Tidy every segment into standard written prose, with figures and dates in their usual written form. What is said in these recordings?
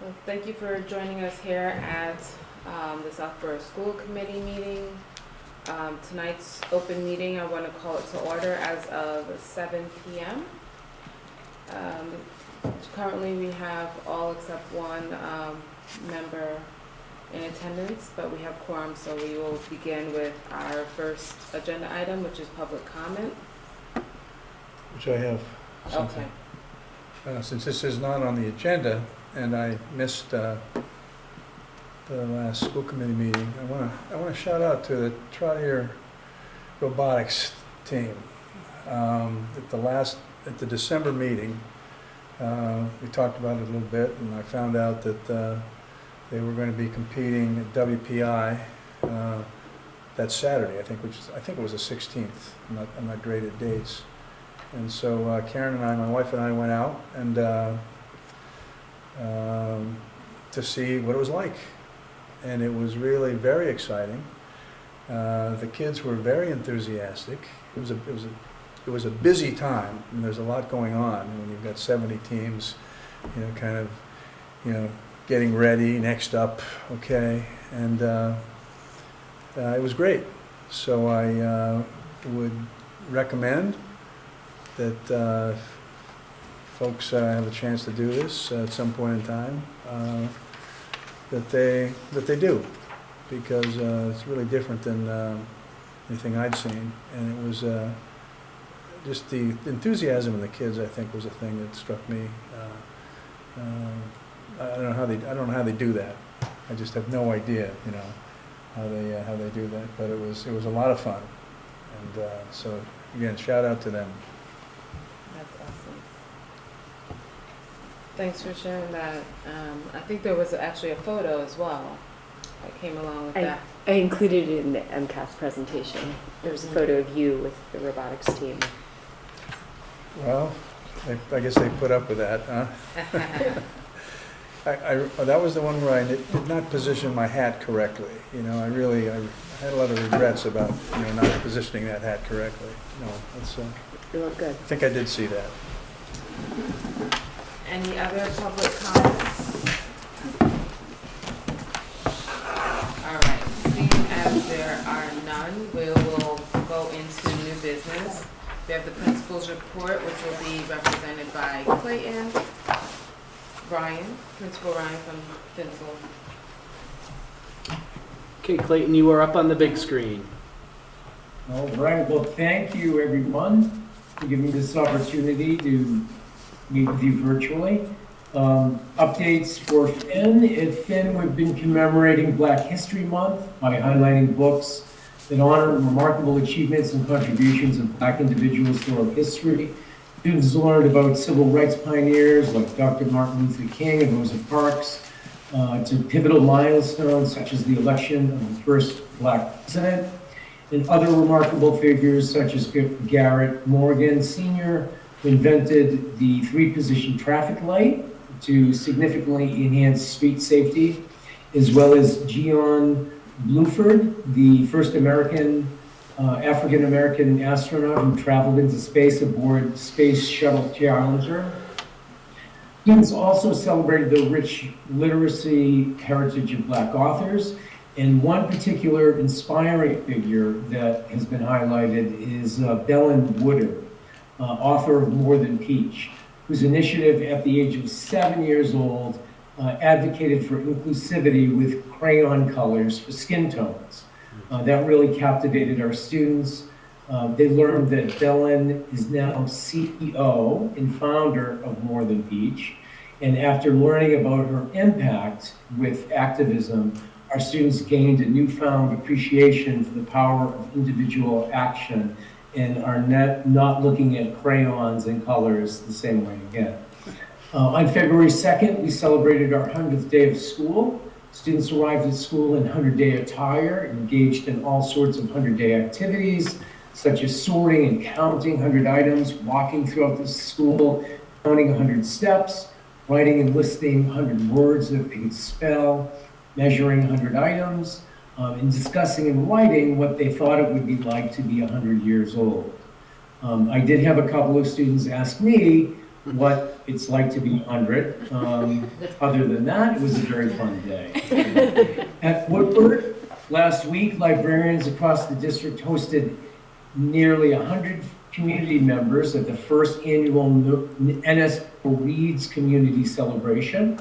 Well, thank you for joining us here at the Southborough School Committee meeting. Tonight's open meeting, I want to call it to order as of 7 p.m. Currently, we have all except one member in attendance, but we have quorum, so we will begin with our first agenda item, which is public comment. Which I have something. Okay. Since this is not on the agenda, and I missed the last school committee meeting, I want to shout out to the Trotter robotics team. At the December meeting, we talked about it a little bit, and I found out that they were going to be competing at WPI that Saturday, I think it was the 16th. I'm not great at dates. And so Karen and I, my wife and I, went out and to see what it was like, and it was really very exciting. The kids were very enthusiastic. It was a busy time, and there's a lot going on when you've got 70 teams, getting ready, next up, okay, and it was great. So I would recommend that folks have a chance to do this at some point in time, that they do, because it's really different than anything I'd seen, and it was just the enthusiasm in the kids, I think, was a thing that struck me. I don't know how they do that. I just have no idea, how they do that. But it was a lot of fun, and so again, shout out to them. That's awesome. Thanks for sharing that. I think there was actually a photo as well that came along with that. I included it in the MCAS presentation. There was a photo of you with the robotics team. Well, I guess they put up with that, huh? That was the one where I did not position my hat correctly. I had a lot of regrets about not positioning that hat correctly. No, that's. You look good. I think I did see that. Any other public comments? All right, seeing as there are none, we will go into new business. We have the principal's report, which will be represented by Clayton, Principal Ryan from Finsel. Okay, Clayton, you are up on the big screen. All right, well, thank you, everyone, for giving me this opportunity to meet with you virtually. Updates for Finn. At Finn, we've been commemorating Black History Month by highlighting books that honor remarkable achievements and contributions of Black individuals to our history. Students learned about civil rights pioneers like Dr. Martin Luther King and Rosa Parks, to pivotal milestones such as the election of the first Black president, and other remarkable figures such as Garrett Morgan Sr., who invented the 3-position traffic light to significantly enhance street safety, as well as Gian Bluford, the first African-American astronaut who traveled into space aboard Space Shuttle Challenger. Students also celebrated the rich literacy heritage of Black authors, and one particular inspiring figure that has been highlighted is Belen Woodard, author of More Than Peach, whose initiative at the age of 7 years old advocated for inclusivity with crayon colors for skin tones. That really captivated our students. They learned that Belen is now CEO and founder of More Than Peach. And after learning about her impact with activism, our students gained a newfound appreciation for the power of individual action and are not looking at crayons and colors the same way again. On February 2nd, we celebrated our 100th day of school. Students arrived at school in 100-day attire, engaged in all sorts of 100-day activities, such as sorting and counting 100 items, walking throughout the school, counting 100 steps, writing and listing 100 words that they could spell, measuring 100 items, and discussing and writing what they thought it would be like to be 100 years old. I did have a couple of students ask me what it's like to be 100. Other than that, it was a very fun day. At Woodward, last week, librarians across the district hosted nearly 100 community members at the first annual NS Reads Community Celebration.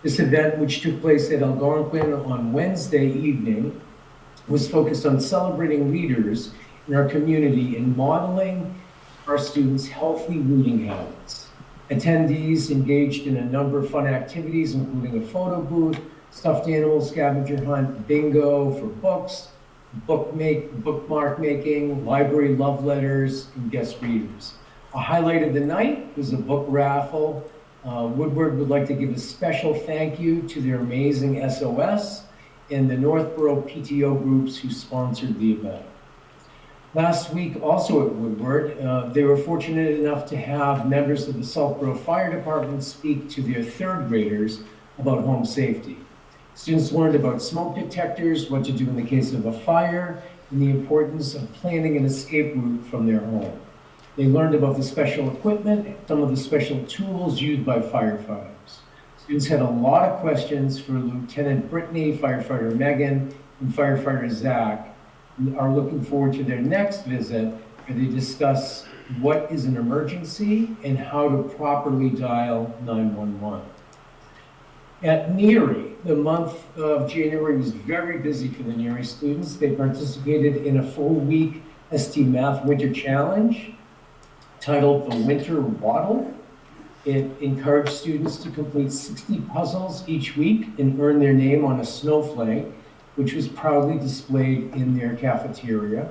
This event, which took place at Algonquin on Wednesday evening, was focused on celebrating readers in our community and modeling our students' healthy reading habits. Attendees engaged in a number of fun activities, including a photo booth, stuffed animal scavenger hunt, bingo for books, bookmark making, library love letters, and guest readers. A highlight of the night was a book raffle. Woodward would like to give a special thank you to their amazing SOS and the Northborough PTO groups who sponsored the event. Last week, also at Woodward, they were fortunate enough to have members of the Southborough Fire Department speak to their third graders about home safety. Students learned about smoke detectors, what to do in the case of a fire, and the importance of planning an escape route from their home. They learned about the special equipment, some of the special tools used by firefighters. Students had a lot of questions for Lieutenant Brittany, firefighter Megan, and firefighter Zach, and are looking forward to their next visit where they discuss what is an emergency and how to properly dial 911. At NERI, the month of January was very busy for the NERI students. They participated in a full-week ST Math Winter Challenge titled The Winter Waddle. It encouraged students to complete 60 puzzles each week and earn their name on a snowflake, which was proudly displayed in their cafeteria.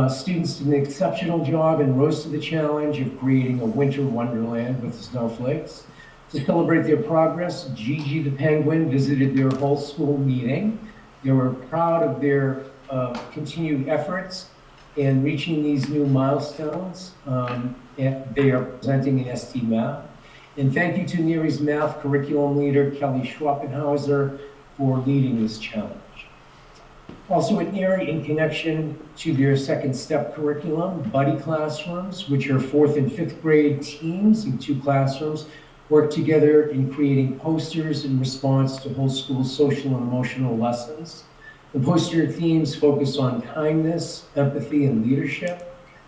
Students did an exceptional job and rose to the challenge of creating a winter wonderland with the snowflakes. To celebrate their progress, Gigi the Penguin visited their whole school meeting. They were proud of their continued efforts in reaching these new milestones. And they are presenting in ST Math. And thank you to NERI's math curriculum leader, Kelly Schwappenhauser, for leading this challenge. Also at NERI, in connection to their second step curriculum, buddy classrooms, which are 4th and 5th grade teams in 2 classrooms, work together in creating posters in response to whole school social and emotional lessons. The poster themes focus on kindness, empathy, and leadership.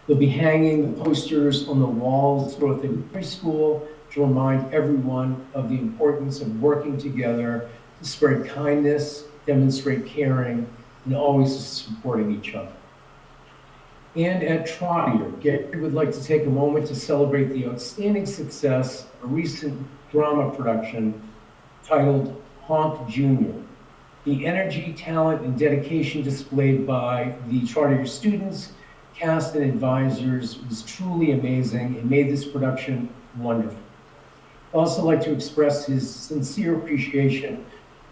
They'll be hanging the posters on the walls throughout the preschool to remind everyone of the importance of working together to spread kindness, demonstrate caring, and always supporting each other. And at Trotter, Gary would like to take a moment to celebrate the outstanding success of a recent drama production titled Honk Jr. The energy, talent, and dedication displayed by the Trotter students, cast, and advisors was truly amazing and made this production wonderful. I'd also like to express his sincere appreciation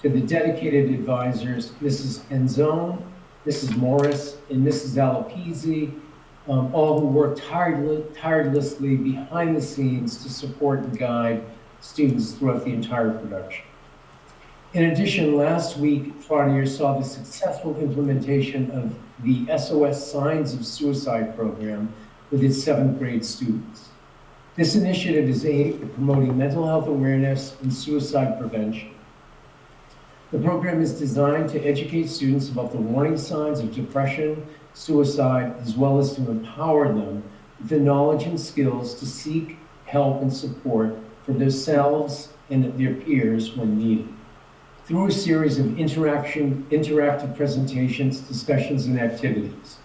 to the dedicated advisors, Mrs. Enzone, Mrs. Morris, and Mrs. Alapizzi, all who worked tirelessly behind the scenes to support and guide students throughout the entire production. In addition, last week, Trotter saw the successful implementation of the SOS Signs of Suicide program with its 7th grade students. This initiative is aimed at promoting mental health awareness and suicide prevention. The program is designed to educate students about the warning signs of depression, suicide, as well as to empower them with the knowledge and skills to seek help and support for themselves and their peers when needed. Through a series of interactive presentations, discussions, and activities,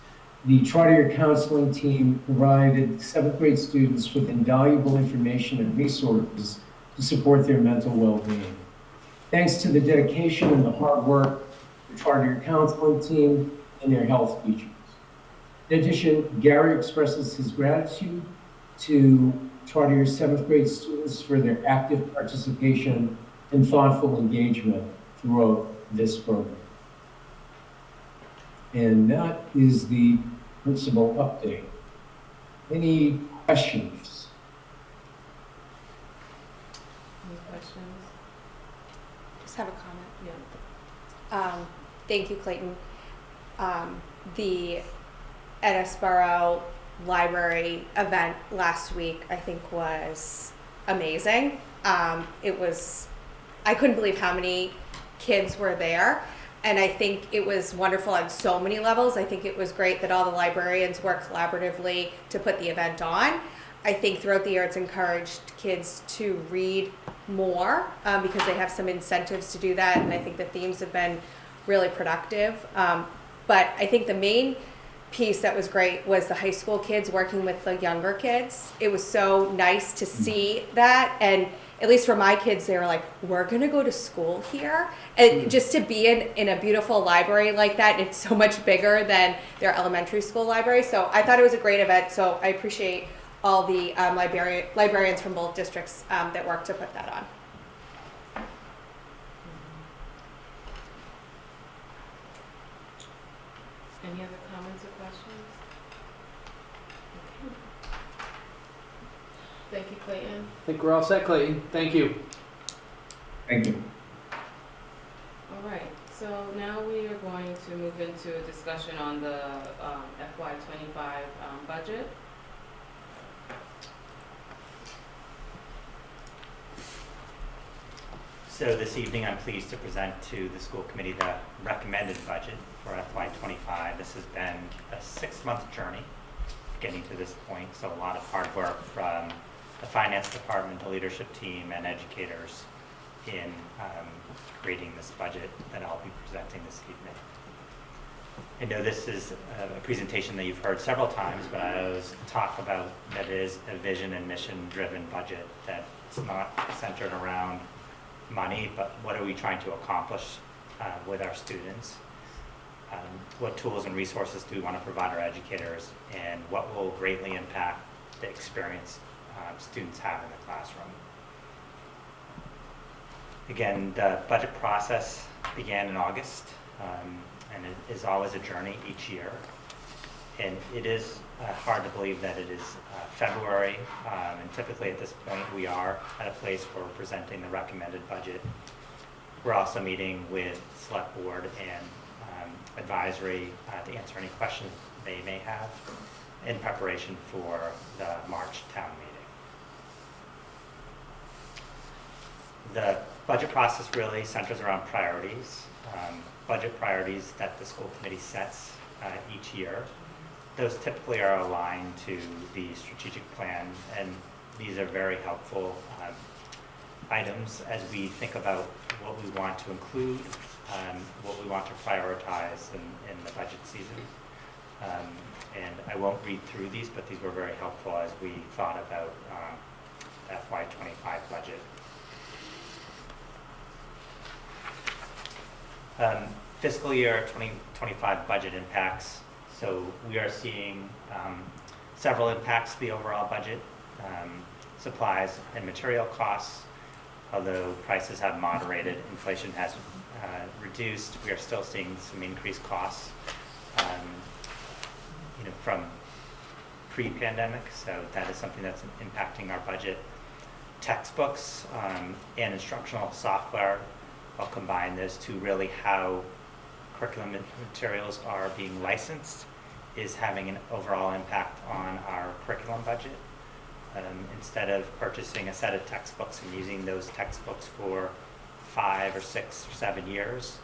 the Trotter counseling team provided 7th grade students with invaluable information and resources to support their mental well-being. Thanks to the dedication and the hard work of the Trotter counseling team and their health teachers. In addition, Gary expresses his gratitude to Trotter 7th grade students for their active participation and thoughtful engagement throughout this program. And that is the principal update. Any questions? Any questions? Just have a comment. Yeah. Thank you, Clayton. The Edisboro Library event last week, I think, was amazing. I couldn't believe how many kids were there. And I think it was wonderful on so many levels. I think it was great that all the librarians worked collaboratively to put the event on. I think throughout the year it's encouraged kids to read more because they have some incentives to do that. And I think the themes have been really productive. But I think the main piece that was great was the high school kids working with the younger kids. It was so nice to see that. And at least for my kids, they were like, we're going to go to school here. And just to be in a beautiful library like that, it's so much bigger than their elementary school library. So I thought it was a great event. So I appreciate all the librarians from both districts that worked to put that on. Any other comments or questions? Okay. Thank you, Clayton. I think we're all set, Clayton. Thank you. Thank you. All right, so now we are going to move into a discussion on the FY25 budget. So this evening, I'm pleased to present to the school committee the recommended budget for FY25. This has been a 6-month journey getting to this point, so a lot of hard work from the finance department, the leadership team, and educators in creating this budget that I'll be presenting this evening. I know this is a presentation that you've heard several times, but I always talk about that it is a vision and mission-driven budget, that it's not centered around money, but what are we trying to accomplish with our students? What tools and resources do we want to provide our educators, and what will greatly impact the experience students have in the classroom? Again, the budget process began in August, and it is always a journey each year. And it is hard to believe that it is February, and typically at this point we are at a place where we're presenting the recommended budget. We're also meeting with select board and advisory to answer any questions they may have in preparation for the March town meeting. The budget process really centers around priorities, budget priorities that the school committee sets each year. Those typically are aligned to the strategic plan, and these are very helpful items as we think about what we want to include, what we want to prioritize in the budget season. And I won't read through these, but these were very helpful as we thought about FY25 budget. Fiscal year 2025 budget impacts. So we are seeing several impacts to the overall budget. Supplies and material costs, although prices have moderated, inflation has reduced, we are still seeing some increased costs from pre-pandemic, so that is something that's impacting our budget. Textbooks and instructional software, I'll combine those two, really how curriculum materials are being licensed is having an overall impact on our curriculum budget. Instead of purchasing a set of textbooks and using those textbooks for 5 or 6 or 7 years,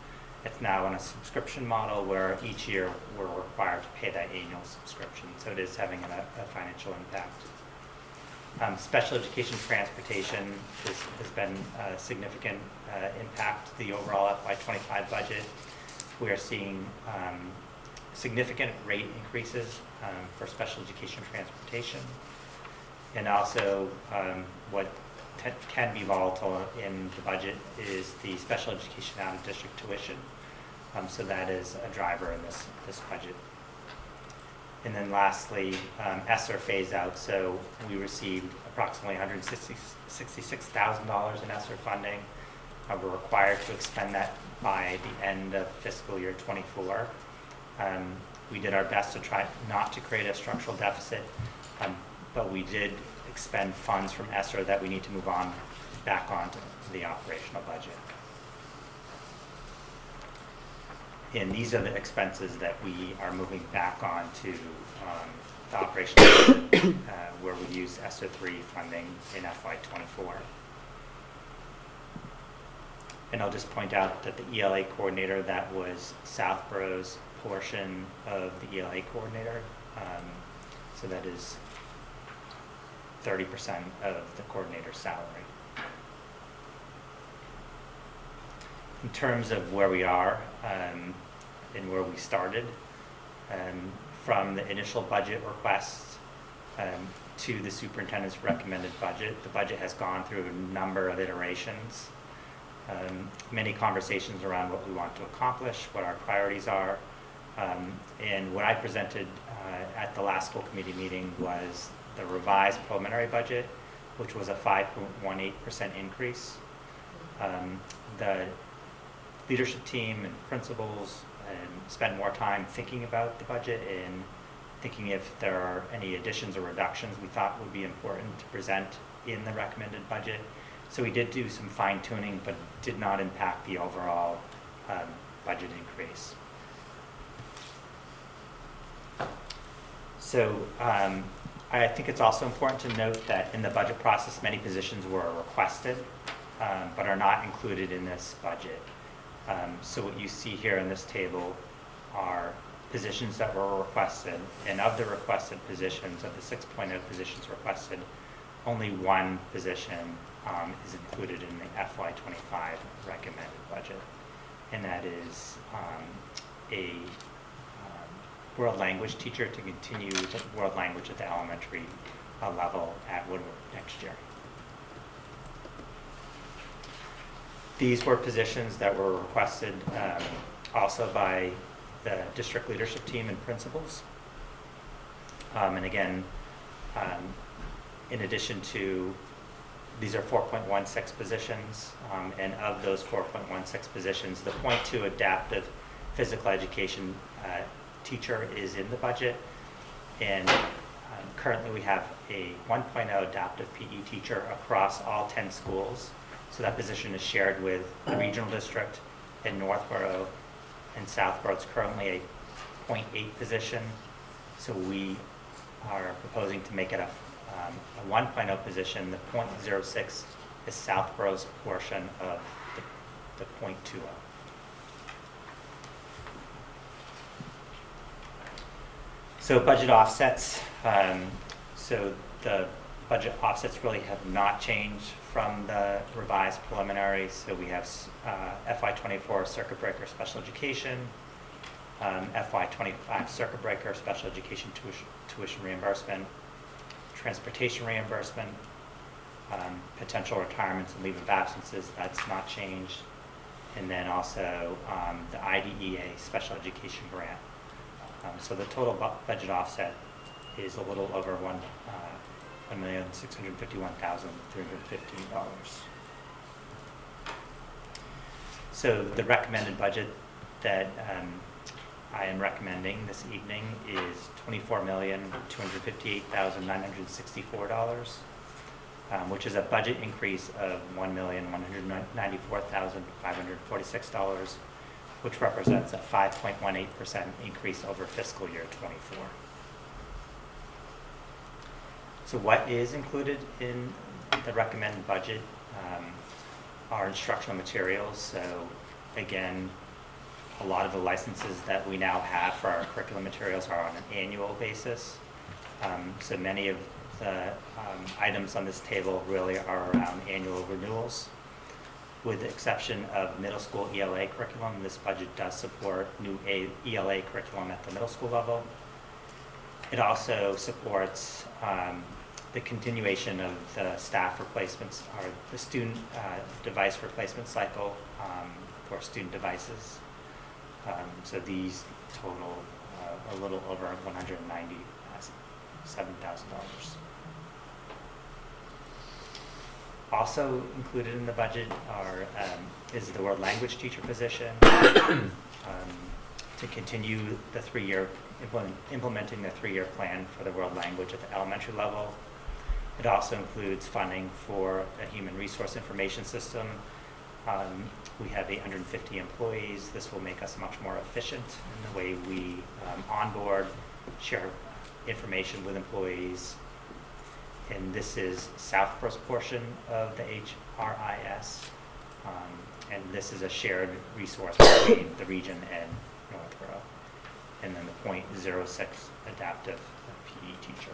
it's now on a subscription model where each year we're required to pay that annual subscription. So it is having a financial impact. Special education transportation has been a significant impact to the overall FY25 budget. We are seeing significant rate increases for special education transportation. And also what can be volatile in the budget is the special education out-of-district tuition. So that is a driver in this budget. And then lastly, ESSER phase out. So we received approximately $166,000 in ESSER funding. We're required to expend that by the end of fiscal year 24. We did our best to try not to create a structural deficit, but we did expend funds from ESSER that we need to move on back onto the operational budget. And these are the expenses that we are moving back on to the operational budget, where we use ESSER 3 funding in FY24. And I'll just point out that the ELA coordinator, that was Southborough's portion of the ELA coordinator. So that is 30% of the coordinator's salary. In terms of where we are and where we started, from the initial budget request to the superintendent's recommended budget, the budget has gone through a number of iterations. Many conversations around what we want to accomplish, what our priorities are, and what I presented at the last school committee meeting was the revised preliminary budget, which was a 5.18% increase. The leadership team and principals spent more time thinking about the budget and thinking if there are any additions or reductions we thought would be important to present in the recommended budget. So we did do some fine tuning, but did not impact the overall budget increase. So I think it's also important to note that in the budget process, many positions were requested, but are not included in this budget. So what you see here in this table are positions that were requested, and of the requested positions, of the 6.0 positions requested, only one position is included in the FY25 recommended budget, and that is a world language teacher to continue the world language at the elementary level at Woodward next year. These were positions that were requested also by the district leadership team and principals. And again, in addition to, these are 4.16 positions, and of those 4.16 positions, the .2 adaptive physical education teacher is in the budget, and currently we have a 1.0 adaptive PE teacher across all 10 schools. So that position is shared with the regional district in Northborough and Southborough. It's currently a .8 position. So we are proposing to make it a 1.0 position. The .06 is Southborough's portion of the .20. So budget offsets. So the budget offsets really have not changed from the revised preliminary. So we have FY24 circuit breaker special education, FY25 circuit breaker special education tuition reimbursement, transportation reimbursement, potential retirements and leave of absences, that's not changed. And then also the IDEA special education grant. So the total budget offset is a little over $1,651,315. So the recommended budget that I am recommending this evening is $24,258,964, which is a budget increase of $1,194,546, which represents a 5.18% increase over fiscal year '24. So what is included in the recommended budget are instructional materials. So again, a lot of the licenses that we now have for our curriculum materials are on an annual basis. So many of the items on this table really are around annual renewals. With the exception of middle school ELA curriculum, this budget does support new ELA curriculum at the middle school level. It also supports the continuation of the staff replacements, or the student device replacement cycle for student devices. So these total a little over $197,000. Also included in the budget is the world language teacher position to continue the implementing the 3-year plan for the world language at the elementary level. It also includes funding for a human resource information system. We have 850 employees. This will make us much more efficient in the way we onboard, share information with employees. And this is Southborough's portion of the HRIS. And this is a shared resource between the region and Northborough. And then the .06 adaptive PE teacher.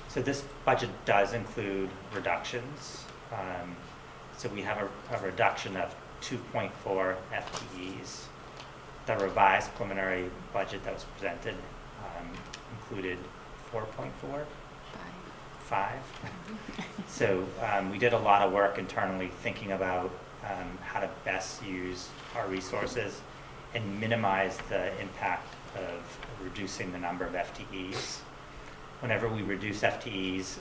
So this budget does include reductions. So we have a reduction of 2.4 FTEs. The revised preliminary budget that was presented included 4.4? 5. So we did a lot of work internally thinking about how to best use our resources and minimize the impact of reducing the number of FTEs. Whenever we reduce FTEs,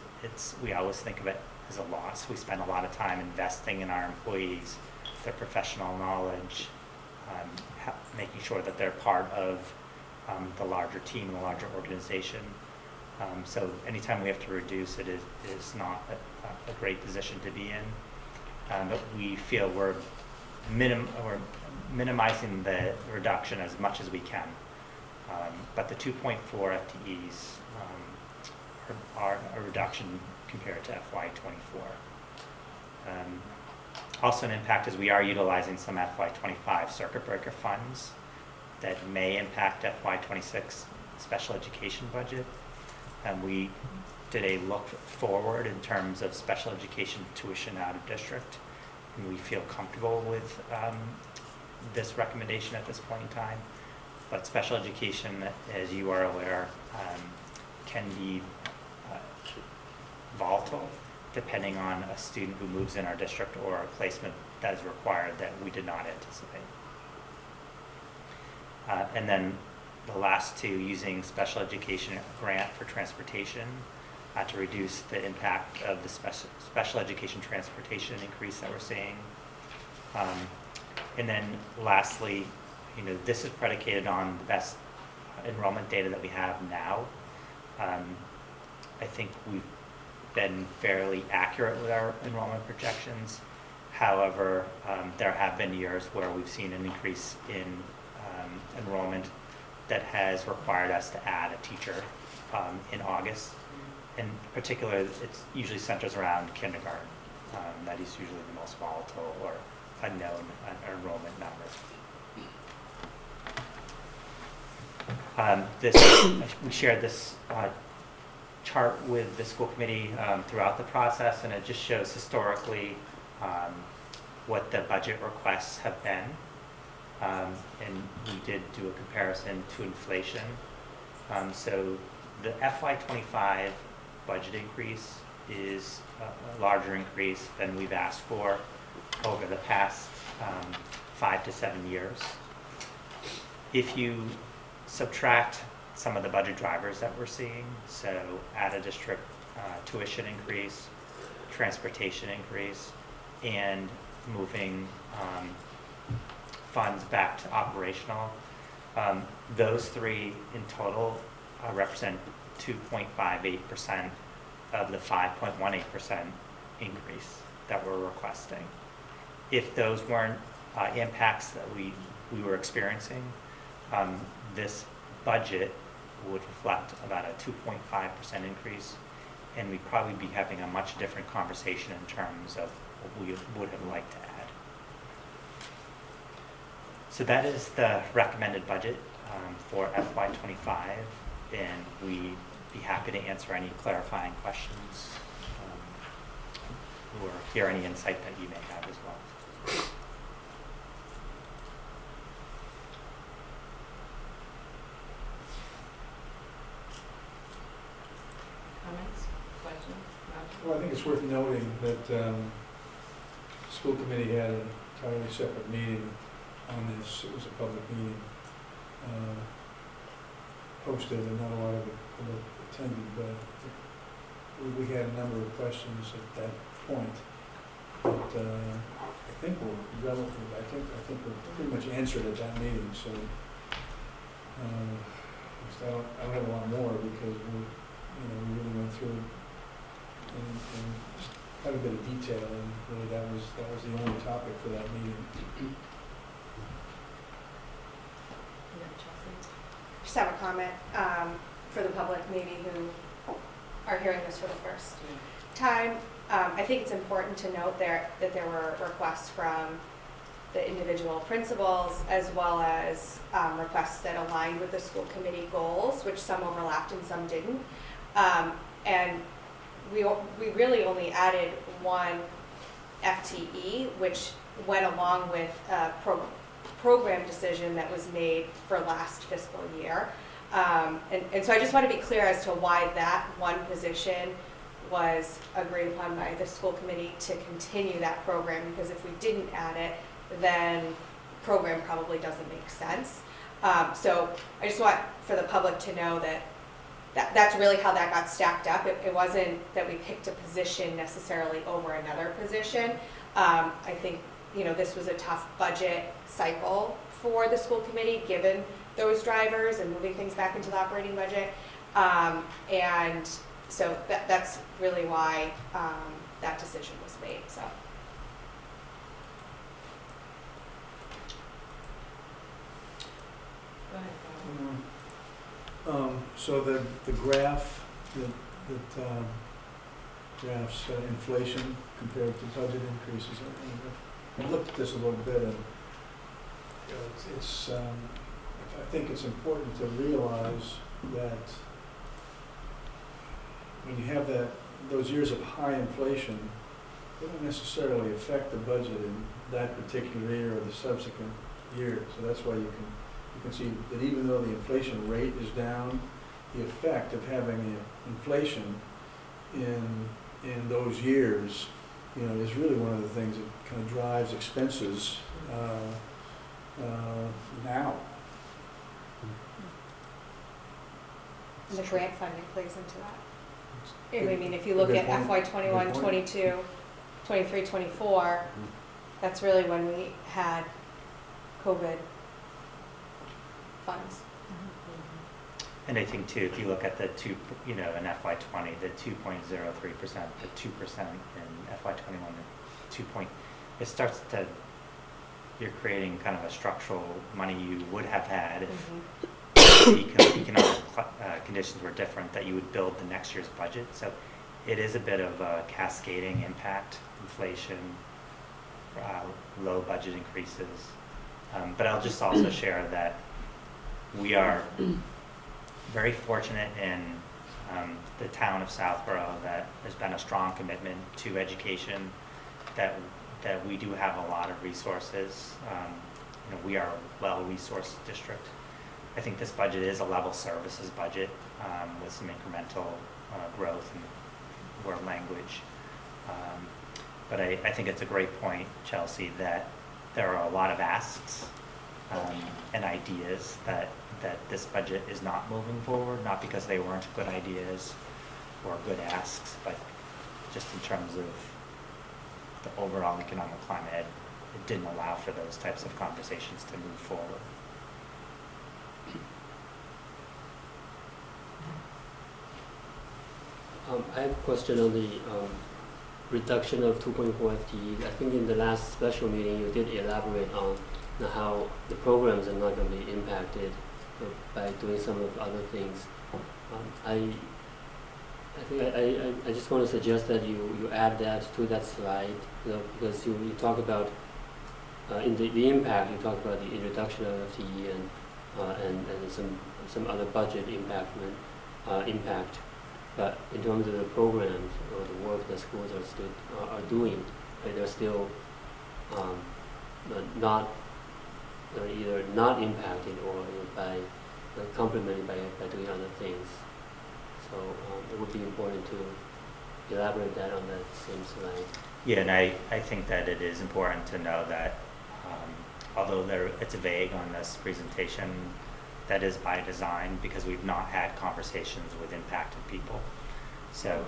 we always think of it as a loss. We spend a lot of time investing in our employees, their professional knowledge, making sure that they're part of the larger team, the larger organization. So anytime we have to reduce it is not a great position to be in. But we feel we're minimizing the reduction as much as we can. But the 2.4 FTEs are a reduction compared to FY24. Also an impact is we are utilizing some FY25 circuit breaker funds that may impact FY26 special education budget. And we did a look forward in terms of special education tuition out of district, and we feel comfortable with this recommendation at this point in time. But special education, as you are aware, can be volatile depending on a student who moves in our district or a placement that is required that we did not anticipate. And then the last two, using special education grant for transportation to reduce the impact of the special education transportation increase that we're seeing. And then lastly, this is predicated on the best enrollment data that we have now. I think we've been fairly accurate with our enrollment projections. However, there have been years where we've seen an increase in enrollment that has required us to add a teacher in August. In particular, it usually centers around kindergarten. That is usually the most volatile or unknown enrollment number. We shared this chart with the school committee throughout the process, and it just shows historically what the budget requests have been. And we did do a comparison to inflation. So the FY25 budget increase is a larger increase than we've asked for over the past 5 to 7 years. If you subtract some of the budget drivers that we're seeing, so out of district tuition increase, transportation increase, and moving funds back to operational, those three in total represent 2.58% of the 5.18% increase that we're requesting. If those weren't impacts that we were experiencing, this budget would reflect about a 2.5% increase, and we'd probably be having a much different conversation in terms of what we would have liked to add. So that is the recommended budget for FY25, and we'd be happy to answer any clarifying questions or hear any insight that you may have as well. Comments, questions? Well, I think it's worth noting that the school committee had an entirely separate meeting on this. It was a public meeting, posted, and not a lot of it attended, but we had a number of questions at that point. But I think we're relative. I think we're pretty much answered at that meeting. So I don't have a lot more because we really went through in quite a bit of detail, and really that was the only topic for that meeting. have a comment for the public maybe who are hearing this for the first time. I think it's important to note that there were requests from the individual principals as well as requests that aligned with the school committee goals, which some overlapped and some didn't. And we really only added one FTE, which went along with a program decision that was made for last fiscal year. And so I just want to be clear as to why that one position was agreed upon by the school committee to continue that program, because if we didn't add it, then the program probably doesn't make sense. So I just want for the public to know that's really how that got stacked up. It wasn't that we picked a position necessarily over another position. I think, this was a tough budget cycle for the school committee, given those drivers and moving things back into the operating budget. And so that's really why that decision was made, so. Go ahead, Bob. So the graph that graphs inflation compared to budget increases, I looked at this a little bit, and it's I think it's important to realize that when you have those years of high inflation, they don't necessarily affect the budget in that particular year or the subsequent year. So that's why you can see that even though the inflation rate is down, the effect of having inflation in those years, is really one of the things that kind of drives expenses now. And the grant funding plays into that. I mean, if you look Good at point. FY 21, Good point. 22, 23, 24, that's really when we had COVID funds. And I think too, if you look at the in FY20, the 2.03%, the 2% in FY21, it starts to, you're creating kind of a structural money you would have had if the economic conditions were different, that you would build the next year's budget. So it is a bit of a cascading impact, inflation, low budget increases. But I'll just also share that we are very fortunate in the town of Southborough that there's been a strong commitment to education, that we do have a lot of resources. We are a well-resourced district. I think this budget is a level services budget with some incremental growth and word language. But I think it's a great point, Chelsea, that there are a lot of asks and ideas that this budget is not moving forward, not because they weren't good ideas or good asks, but just in terms of the overall economic climate, it didn't allow for those types of conversations to move forward. I have a question on the reduction of 2.4 FTE. I think in the last special meeting you did elaborate on how the programs are not going to be impacted by doing some of the other things. I just want to suggest that you add that to that slide, because you talk about in the impact, you talk about the reduction of FTE and some other budget impact. But in terms of the programs or the work that schools are doing, they're still not either not impacted or by complemented by doing other things. So it would be important to elaborate that on that same slide. Yeah, and I think that it is important to know that although it's vague on this presentation, that is by design, because we've not had conversations with impacted people. So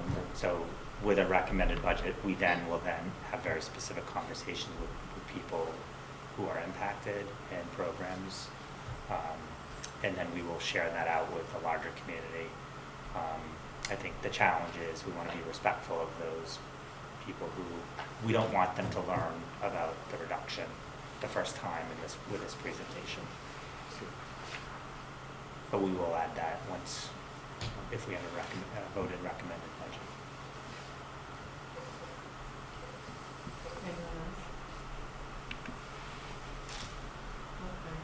with a recommended budget, we will have very specific conversations with people who are impacted in programs, and then we will share that out with the larger community. I think the challenge is we want to be respectful of those people who we don't want them to learn about the reduction the first time with this presentation. but we will add that once, if we have a voted recommended budget. Anyone else? Okay.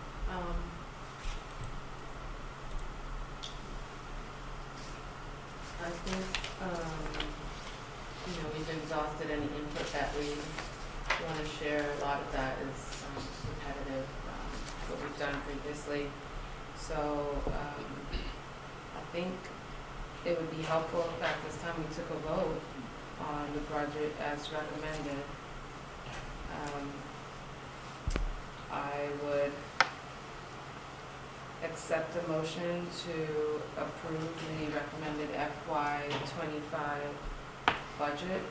I think, we've exhausted any input that we want to share. A lot of that is repetitive, what we've done previously. So, I think it would be helpful if at this time we took a vote on the budget as recommended. I would accept a motion to approve the recommended FY25 budget,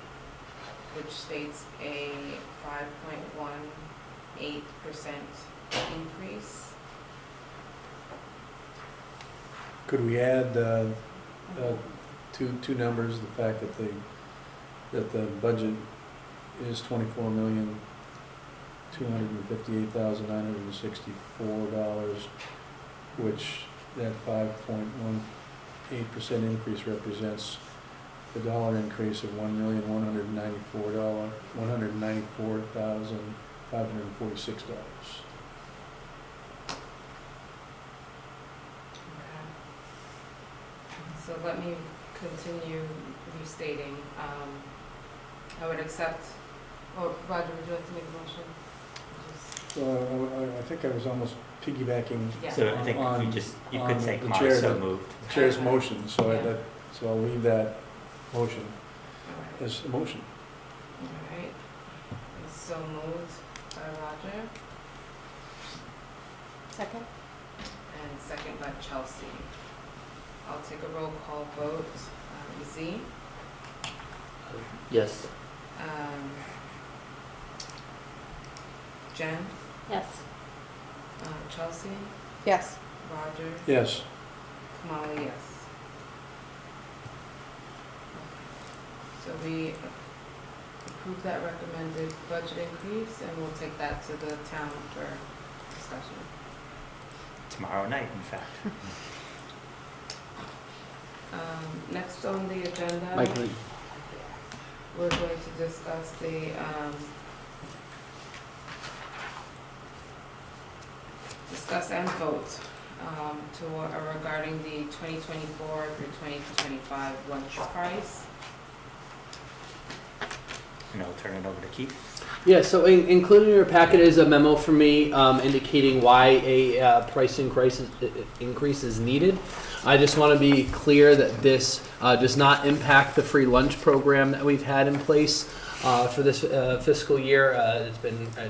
which states a 5.18% increase. Could we add two numbers, the fact that the budget is $24,258,964, which that 5.18% increase represents the dollar increase of $1,194,546. Okay. So let me continue restating. I would accept, Roger, would you like to make a motion? Well, I think I was almost piggybacking Yeah. So I think on- you on could say the Kamara chair so that- moved. the chair's motion, so Yeah. so I'll leave that motion All right. as a motion. All right. It's so moved by Roger Second? and second by Chelsea. I'll take a roll call vote. Z, Yes. Jen, Yes. Chelsea, Yes. Roger, Yes. Kamala, yes. So we approve that recommended budget increase, and we'll take that to the town for discussion. Tomorrow night, in fact. Next on the agenda, we're going to discuss discuss and vote regarding the 2024 through 2025 lunch price. And I'll turn it over to Keith. Yeah, so included in your packet is a memo from me indicating why a price increase is needed. I just want to be clear that this does not impact the free lunch program that we've had in place for this fiscal year. It's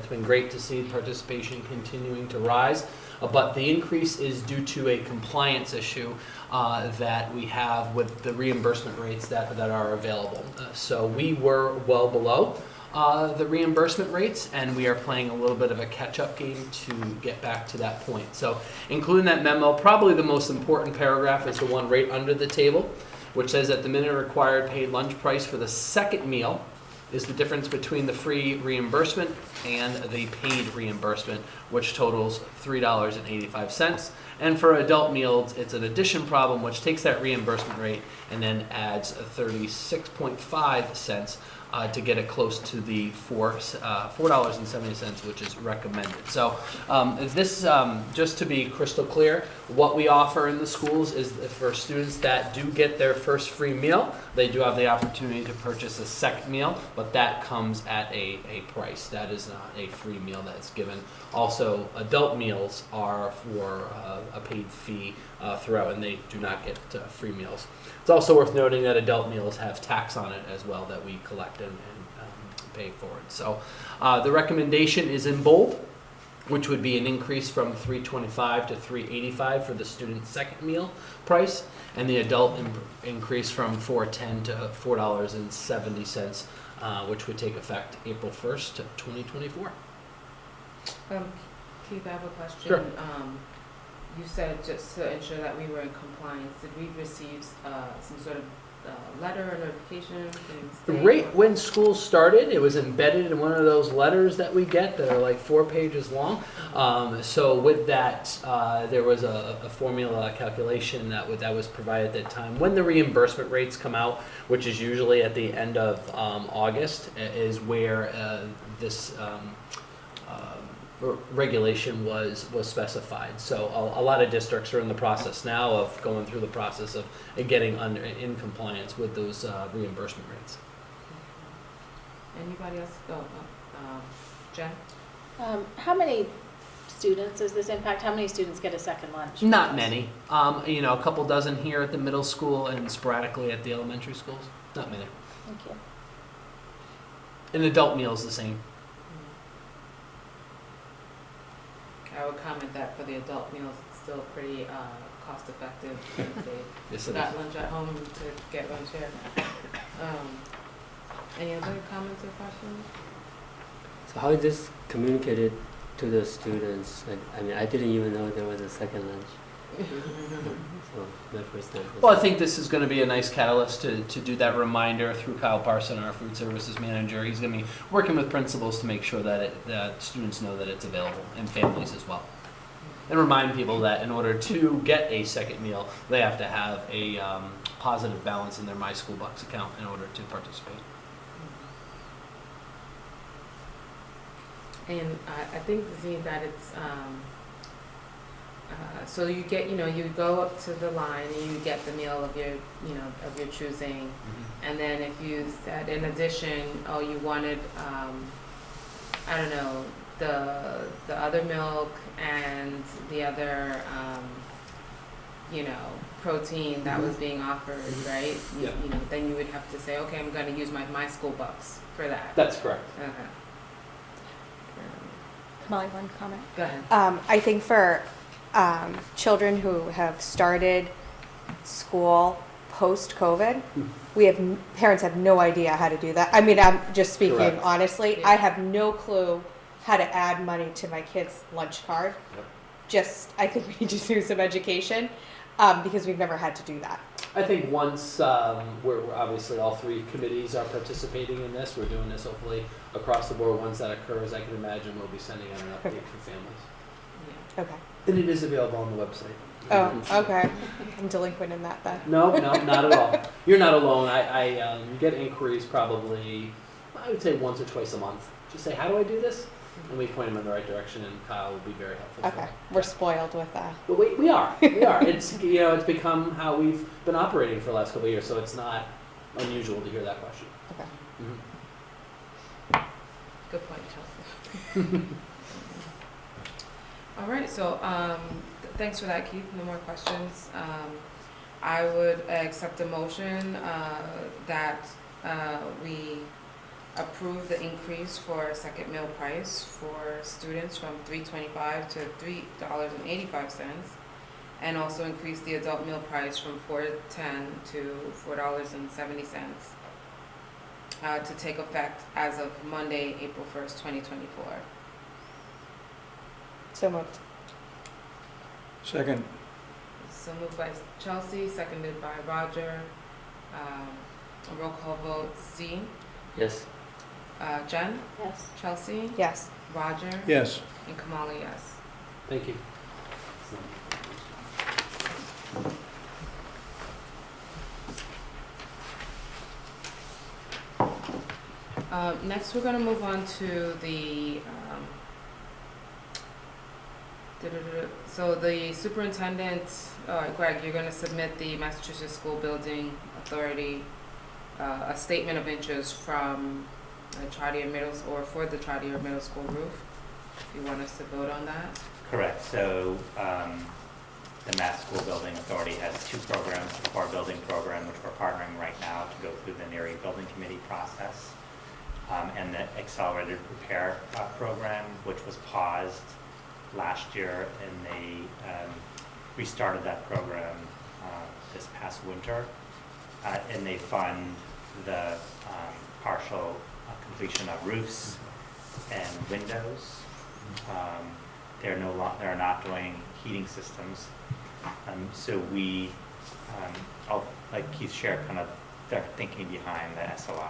been great to see participation continuing to rise, but the increase is due to a compliance issue that we have with the reimbursement rates that are available. So we were well below the reimbursement rates, and we are playing a little bit of a catch-up game to get back to that point. So including that memo, probably the most important paragraph is the one right under the table, which says that the minimum required paid lunch price for the second meal is the difference between the free reimbursement and the paid reimbursement, which totals $3.85. And for adult meals, it's an addition problem, which takes that reimbursement rate and then adds 36.5 cents to get it close to the $4.70, which is recommended. So this, just to be crystal clear, what we offer in the schools is for students that do get their first free meal, they do have the opportunity to purchase a second meal, but that comes at a price. That is not a free meal that's given. Also, adult meals are for a paid fee throughout, and they do not get free meals. It's also worth noting that adult meals have tax on it as well that we collect and pay forward. So the recommendation is in bold, which would be an increase from $3.25 to $3.85 for the student second meal price, and the adult increase from $4.10 to $4.70, which would take effect April 1st, 2024. Keith, I have a question. Sure. You said just to ensure that we were in compliance, did we receive some sort of letter or notification? Right when school started, it was embedded in one of those letters that we get that are like 4 pages long. So with that, there was a formula calculation that was provided at that time. When the reimbursement rates come out, which is usually at the end of August, is where this regulation was specified. So a lot of districts are in the process now of going through the process of getting in compliance with those reimbursement rates. Anybody else? Jen? How many students does this impact? How many students get a second lunch? Not many. A couple dozen here at the middle school and sporadically at the elementary schools. Not many. Thank you. An adult meal is the same. I would comment that for the adult meals, it's still pretty cost effective. Yes, They it got is. lunch at home to get lunch here. Any other comments or questions? So how is this communicated to the students? I mean, I didn't even know there was a second lunch. So my first time. Well, I think this is going to be a nice catalyst to do that reminder through Kyle Parson, our food services manager. He's going to be working with principals to make sure that students know that it's available, and families as well. And remind people that in order to get a second meal, they have to have a positive balance in their My School Bucks account in order to participate. And I think, Z, that it's, so you get, you go up to the line and you get the meal of your, of your choosing. And then if you said in addition, you wanted, I don't know, the other milk and the other, protein that was being offered, right? Yep. Then you would have to say, okay, I'm going to use my school bucks for that. That's correct. Okay. Molly, one comment. Go ahead. I think for children who have started school post-COVID, parents have no idea how to do that. I mean, I'm just speaking Correct. honestly. Yeah. I have no clue how to add money to my kid's lunch card. Yep. I think we need to do some education because we've never had to do that. I think once we're obviously all 3 committees are participating in this, we're doing this hopefully across the board. Once that occurs, I can imagine we'll be sending out an update for families. Yeah. Okay. And it is available on the website. Oh, okay. I'm delinquent in that then. No, not at all. You're not alone. I get inquiries probably, I would say once or twice a month. Just say, how do I do this? And we point them in the right direction, and Kyle will be very helpful. Okay. We're spoiled with that. But we are. It's it's become how we've been operating for the last couple of years, so it's not unusual to hear that question. Okay. Mm-hmm. Good point, Chelsea. All right, so thanks for that, Keith. No more questions. I would accept a motion that we approve the increase for second meal price for students from $3.25 to $3.85, and also increase the adult meal price from $4.10 to $4.70 to take effect as of Monday, April 1st, 2024. So moved. Second. So moved by Chelsea, seconded by Roger. A roll call vote, Z. Yes. Jen? Yes. Chelsea? Yes. Roger? Yes. And Kamala, yes. Thank you. Next, we're going to move on to the so the superintendent, Greg, you're going to submit the Massachusetts School Building Authority a statement of interest from Chartier for the Chartier Middle School roof. If you want us to vote on that. Correct. So the Mass School Building Authority has 2 programs, the core building program, which we're partnering right now to go through the NERI building committee process, and the accelerated repair program, which was paused last year, and they restarted that program this past winter, and they fund the partial completion of roofs and windows. They're not doing heating systems, so we, I'll let Keith share kind of their thinking behind the SOI.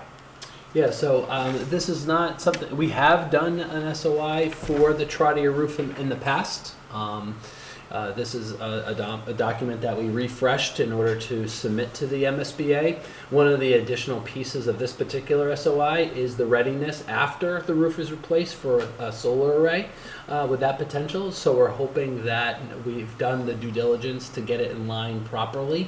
Yeah, so this is not something, we have done an SOI for the Trotter roof in the past. This is a document that we refreshed in order to submit to the MSBA. One of the additional pieces of this particular SOI is the readiness after the roof is replaced for a solar array with that potential. So we're hoping that we've done the due diligence to get it in line properly.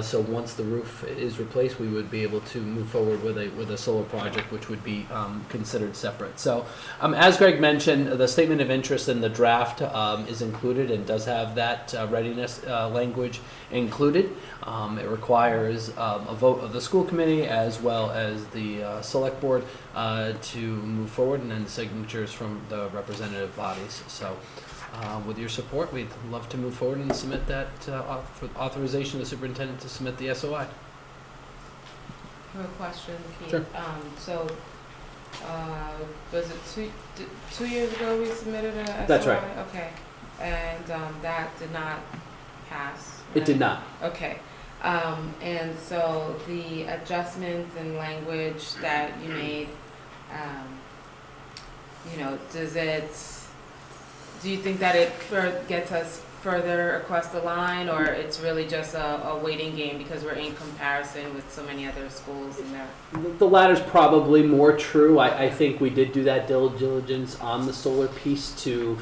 So once the roof is replaced, we would be able to move forward with a solar project, which would be considered separate. So as Greg mentioned, the statement of interest in the draft is included and does have that readiness language included. It requires a vote of the school committee as well as the select board to move forward, and then signatures from the representative bodies. So with your support, we'd love to move forward and submit that for authorization of the superintendent to submit the SOI. I have a question, Pete. Sure. So, was it 2 years ago we submitted a SOI? That's right. Okay, and that did not pass? It did not. Okay, and so the adjustments in language that you made, do you think that it gets us further across the line, or it's really just a waiting game because we're in comparison with so many other schools in there? The latter's probably more true. I think we did do that diligence on the solar piece to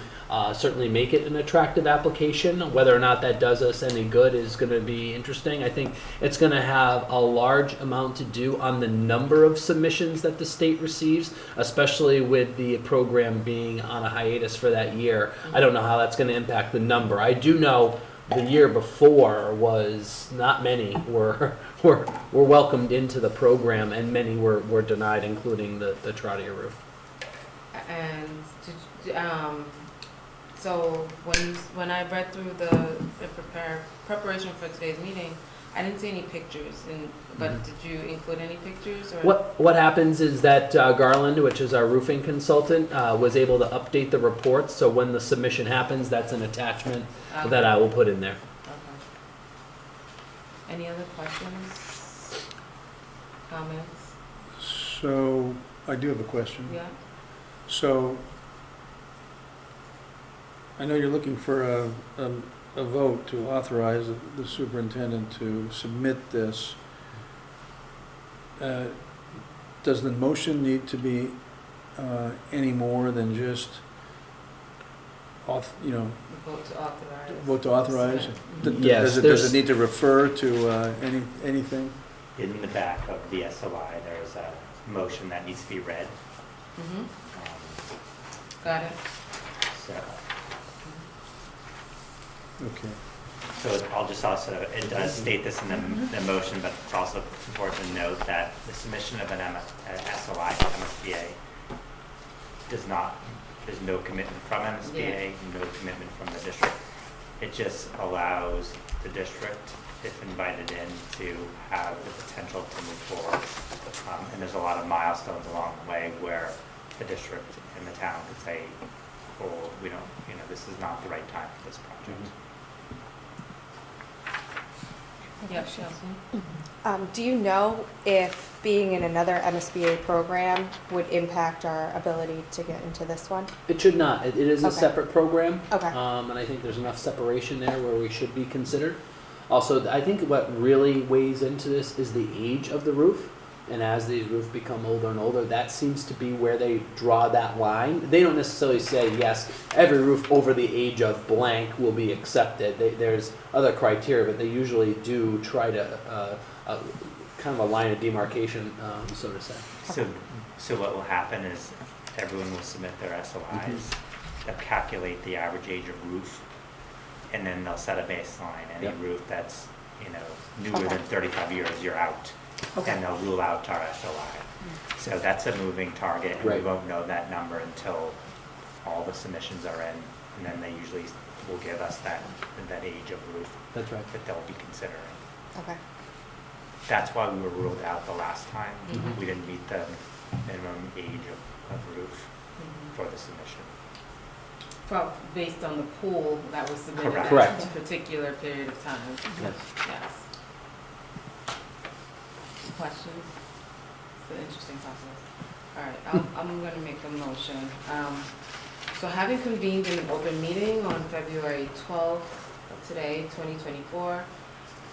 certainly make it an attractive application. Whether or not that does us any good is going to be interesting. I think it's going to have a large amount to do on the number of submissions that the state receives, especially with the program being on a hiatus for that year. I don't know how that's going to impact the number. I do know the year before was not many were welcomed into the program, and many were denied, including the Trotter roof. And so when I read through the preparation for today's meeting, I didn't see any pictures. But did you include any pictures? Or? What happens is that Garland, which is our roofing consultant, was able to update the reports. So when the submission happens, that's an attachment that I will put in there. Okay. Any other questions? Comments? So I do have a question. Yeah. So I know you're looking for a vote to authorize the superintendent to submit this. Does the motion need to be any more than just Vote to authorize. vote to authorize? Yes, Does it need to refer to anything? In the back of the SOI, there's a motion that needs to be read. Mm-hmm. Got it. So Okay. I'll just also, it does state this in the motion, but it's also important to note that the submission of an SOI to MSBA there's no commitment from MSBA, no commitment from the district. It just allows the district, if invited in, to have the potential to move forward. And there's a lot of milestones along the way where the district and the town could say, oh, we don't, this is not the right time for this project. Yeah, Chelsea. Do you know if being in another MSBA program would impact our ability to get into this one? It should not. It is a Okay. separate program. Okay. And I think there's enough separation there where we should be considered. Also, I think what really weighs into this is the age of the roof. And as these roofs become older and older, that seems to be where they draw that line. They don't necessarily say, yes, every roof over the age of blank will be accepted. There's other criteria, but they usually do try to kind of a line of demarcation, so to say. So what will happen is everyone will submit their SOIs. They'll calculate the average age of roof, and then they'll set a baseline. Any Yep. roof that's newer than 35 years, you're out. Okay. And they'll rule out our SOI. So that's a moving target, and we Right. won't know that number until all the submissions are in, and then they usually will give us that age of roof That's right. that they'll be considering. Okay. That's why we were ruled out the last time. Mhm. We didn't meet the minimum age of roof Mm-hmm. for the submission. Based on the pool that was submitted at Correct. a particular period of time. Yes. Yes. questions? It's an interesting process. All right, I'm gonna make a motion. So having convened in an open meeting on February 12th of today, 2024,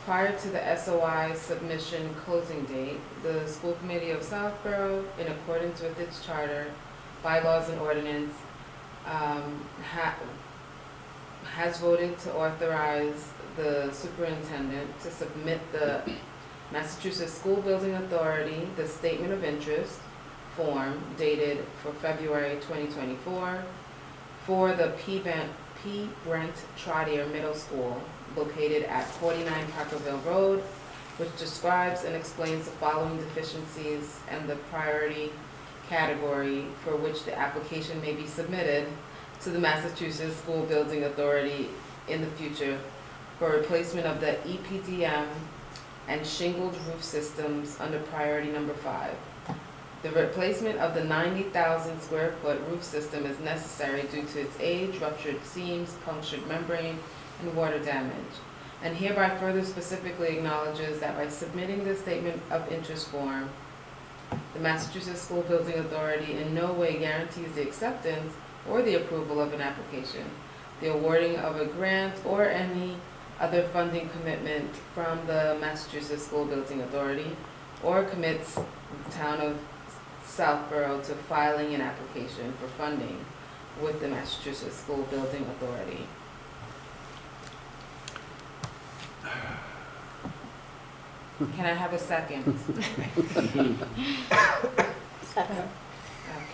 prior to the SOI submission closing date, the school committee of Southborough, in accordance with its charter, bylaws and ordinance, has voted to authorize the superintendent to submit the Massachusetts School Building Authority, the Statement of Interest form dated for February 2024 for the P. Brent Trottier Middle School located at 49 Parkerville Road, which describes and explains the following deficiencies and the priority category for which the application may be submitted to the Massachusetts School Building Authority in the future for replacement of the EPDM and shingled roof systems under priority number 5. The replacement of the 90,000 square foot roof system is necessary due to its age, ruptured seams, punctured membrane, and water damage, and hereby further specifically acknowledges that by submitting the statement of interest form, the Massachusetts School Building Authority in no way guarantees the acceptance or the approval of an application, the awarding of a grant, or any other funding commitment from the Massachusetts School Building Authority, or commits the town of Southborough to filing an application for funding with the Massachusetts School Building Authority. Can I have a second? Second.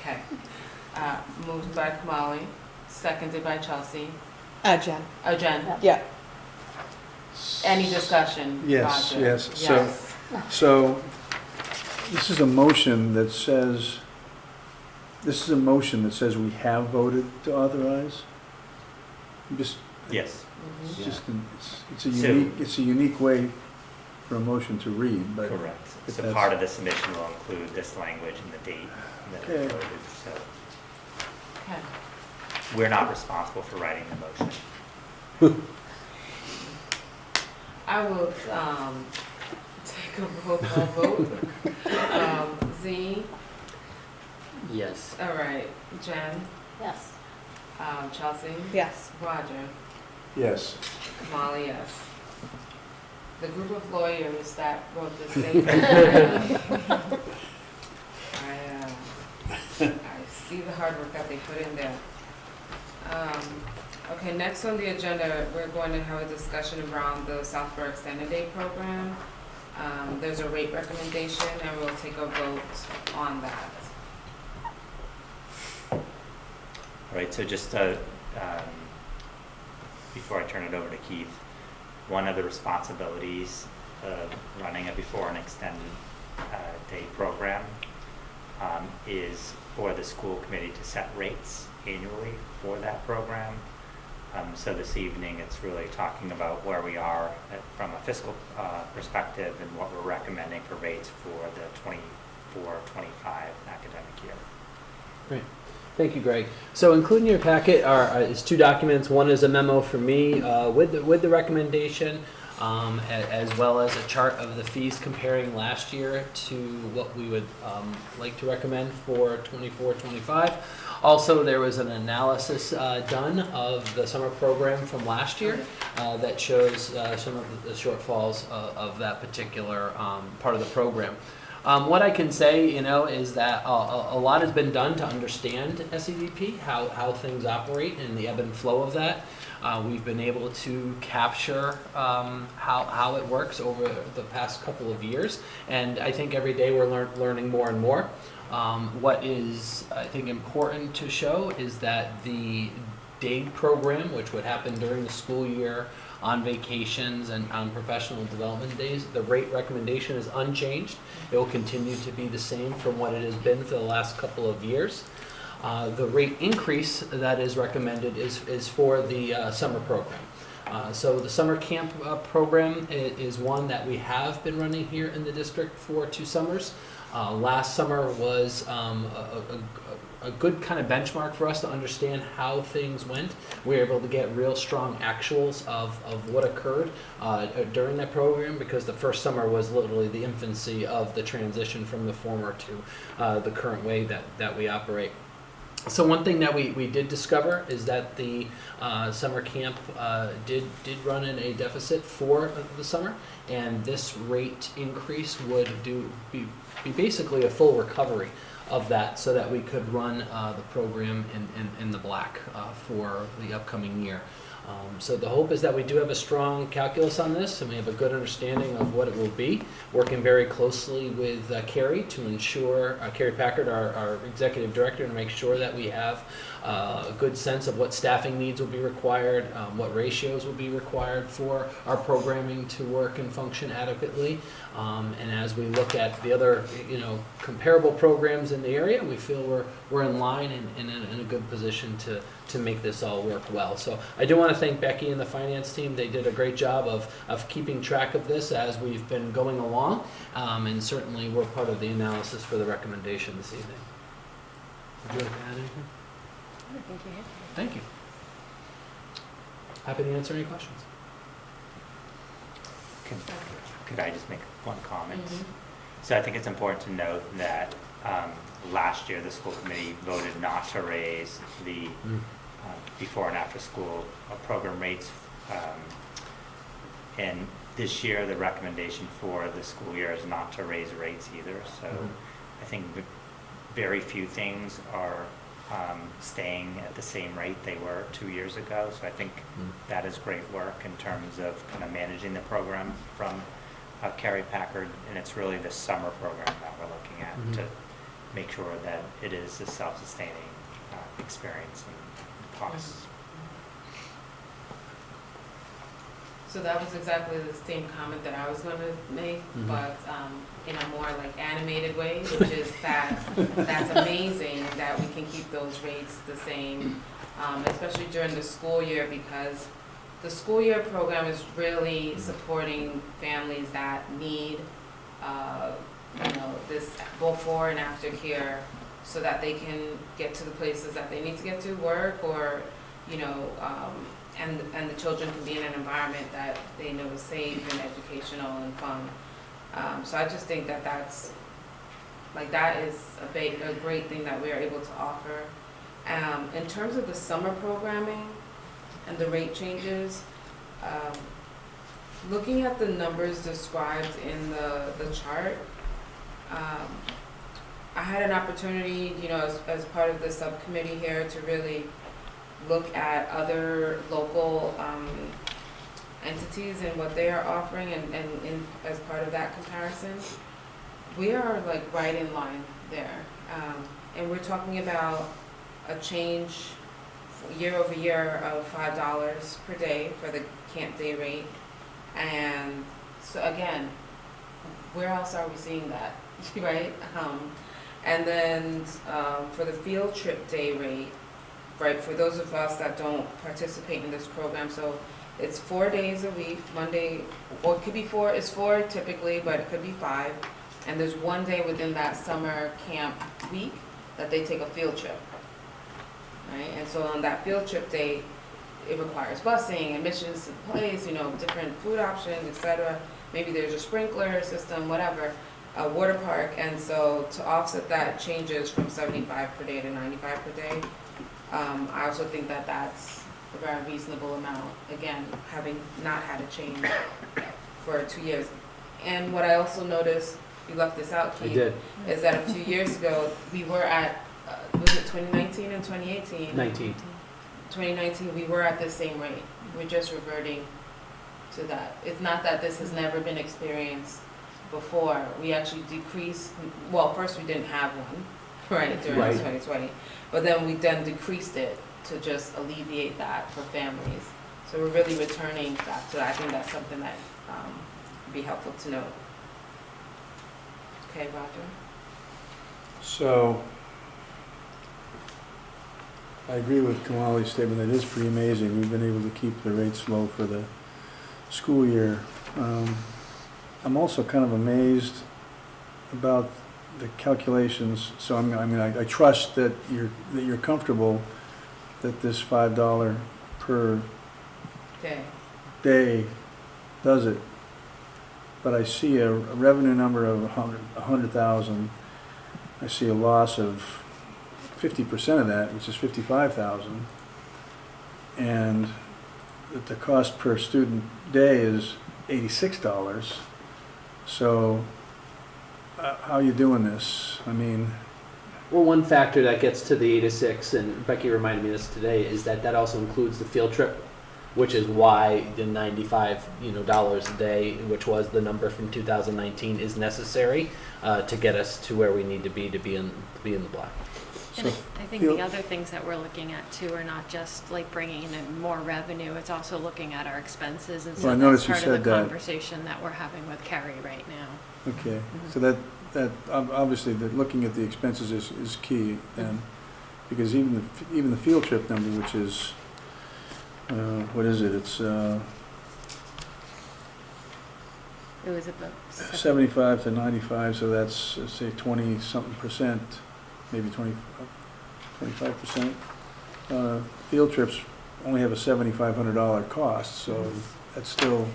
Okay. Moved by Kamali, seconded by Chelsea. Jen. Jen. Yeah. Any discussion? Yes, Roger? yes. Yes. So this is a motion that says we have voted to authorize? Just, Yes. Mhm. it's Yeah. just, it's a unique way for a motion to read, but. Correct. if So that's- part of the submission will include this language and the date that Okay. it's voted, so Okay. we're not responsible for writing the motion. I will take a roll call vote. Z, Yes. all right, Jen, Yes. Chelsea, Yes. Roger, Yes. Kamali, yes. The group of lawyers that wrote this statement, I see the hard work that they put in there. Okay, next on the agenda, we're going to have a discussion around the Southborough Extended Day Program. There's a rate recommendation, and we'll take a vote on that. All right, so just before I turn it over to Keith, one of the responsibilities of running a before and extended day program is for the school committee to set rates annually for that program. So this evening, it's really talking about where we are from a fiscal perspective and what we're recommending for rates for the 24-25 academic year. Great. Thank you, Greg. So including your packet is 2 documents. One is a memo from me with the recommendation, as well as a chart of the fees comparing last year to what we would like to recommend for 24-25. Also, there was an analysis done of the summer program from last year that shows some of the shortfalls of that particular part of the program. What I can say, is that a lot has been done to understand SEDP, how things operate and the ebb and flow of that. We've been able to capture how it works over the past couple of years, and I think every day we're learning more and more. What is, I think, important to show is that the day program, which would happen during the school year, on vacations and on professional development days, the rate recommendation is unchanged. It will continue to be the same from what it has been for the last couple of years. The rate increase that is recommended is for the summer program. So the summer camp program is one that we have been running here in the district for 2 summers. Last summer was a good kind of benchmark for us to understand how things went. We were able to get real strong actuals of what occurred during that program, because the first summer was literally the infancy of the transition from the former to the current way that we operate. So one thing that we did discover is that the summer camp did run in a deficit for the summer, and this rate increase would be basically a full recovery of that, so that we could run the program in the black for the upcoming year. So the hope is that we do have a strong calculus on this, and we have a good understanding of what it will be, working very closely with Carrie to ensure, Carrie Packard, our executive director, to make sure that we have a good sense of what staffing needs will be required, what ratios will be required for our programming to work and function adequately. And as we look at the other, comparable programs in the area, we feel we're in line and in a good position to make this all work well. So I do want to thank Becky and the finance team. They did a great job of keeping track of this as we've been going along, and certainly we're part of the analysis for the recommendation this evening. Would you like to add anything? Thank you. Happy to answer any questions. Could I just make one comment? Mhm. So I think it's important to note that last year the school committee voted not to raise the before and after school program rates, and this year the recommendation for the school year is not to raise rates either. So I think very few things are staying at the same rate they were 2 years ago. So I think that is great work in terms of kind of managing the program from Carrie Packard, and it's really the summer program that we're looking at to make sure that it is a self-sustaining experience and costs. So that was exactly the same comment that I was going to make, but in a more like animated way, which is that that's amazing that we can keep those rates the same, especially during the school year, because the school year program is really supporting families that need, this before and after care, so that they can get to the places that they need to get to, work, or, and the children can be in an environment that they know is safe and educational and fun. So I just think that that is a great thing that we are able to offer. In terms of the summer programming and the rate changes, looking at the numbers described in the chart, I had an opportunity, as part of the subcommittee here, to really look at other local entities and what they are offering, and as part of that comparison, we are like right in line there. And we're talking about a change year over year of $5 per day for the camp day rate. And so again, where else are we seeing that, right? And then for the field trip day rate, right, for those of us that don't participate in this program, so it's 4 days a week, Monday, or it could be four, it's 4 typically, but it could be 5. And there's 1 day within that summer camp week that they take a field trip, right? And so on that field trip day, it requires busing, admissions to the place, different food options, etc. Maybe there's a sprinkler system, whatever, a water park. And so to offset that, it changes from 75 per day to 95 per day. I also think that that's a very reasonable amount, again, having not had a change for 2 years. And what I also noticed, you left this out, Keith, I did. is that a few years ago, we were at, was it 2019 and 2018? 2019, we were at the same rate. We're just reverting to that. It's not that this has never been experienced before. We actually decreased, well, first we didn't have one, right, during 2020. But then we then decreased it to just alleviate that for families. So we're really returning back to that. I think that's something that would be helpful to know. Okay, Roger? So, I agree with Kamali's statement. It is pretty amazing. We've been able to keep the rates low for the school year. I'm also kind of amazed about the calculations, so I trust that you're comfortable that this $5 per Okay. day does it. But I see a revenue number of 100,000. I see a loss of 50% of that, which is 55,000. And that the cost per student day is $86. So how are you doing this? I mean, Well, one factor that gets to the 8 to 6, and Becky reminded me this today, is that also includes the field trip, which is why the $95 dollars a day, which was the number from 2019, is necessary to get us to where we need to be in the black. And So I think feel- the other things that we're looking at too are not just like bringing in more revenue, it's also looking at our expenses. And so Well, I that's noticed you part of said the that. conversation that we're having with Carrie right now. okay, so that obviously that looking at the expenses is key then, because even the field trip number, which is what is it? It's It was about 75 to 95, so that's say 20-something%, maybe 25%. Field trips only have a $7,500 cost, so that's still.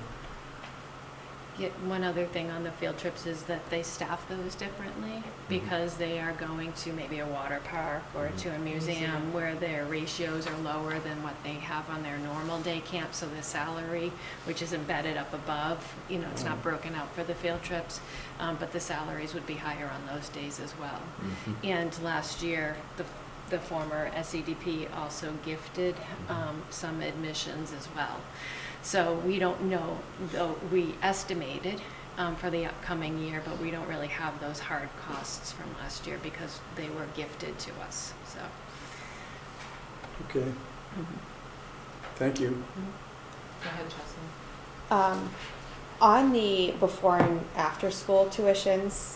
Yeah, one other thing on the field trips is that they staff those differently because they are going to maybe a water park or to a museum where their ratios are lower than what they have on their normal day camp. So the salary, which is embedded up above, it's not broken out for the field trips, but the salaries would be higher on those days as well. And last year, the former SEDP also gifted some admissions as well. So we don't know, though we estimated for the upcoming year, but we don't really have those hard costs from last year because they were gifted to us, so. Okay. Thank you. Go ahead, Chelsea. On the before and after school tuitions,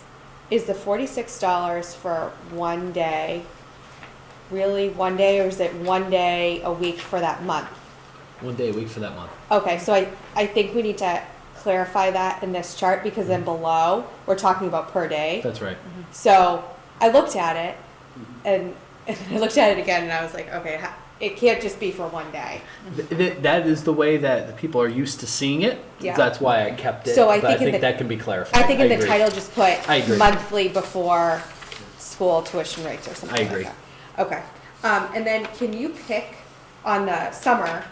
is the $46 for one day really one day, or is it one day a week for that month? 1 day a week for that month. Okay, so I think we need to clarify that in this chart, because then below, we're talking about per day. That's right. So I looked at it, and I looked at it again, and I was like, okay, it can't just be for one day. That is the way that the people are used to seeing it. Yeah. That's why I kept it. So I but think in the- that can be clarified. I think in the agree. title, just put I agree. monthly before school tuition rates or something I like agree. that. Okay, and then can you pick on the summer,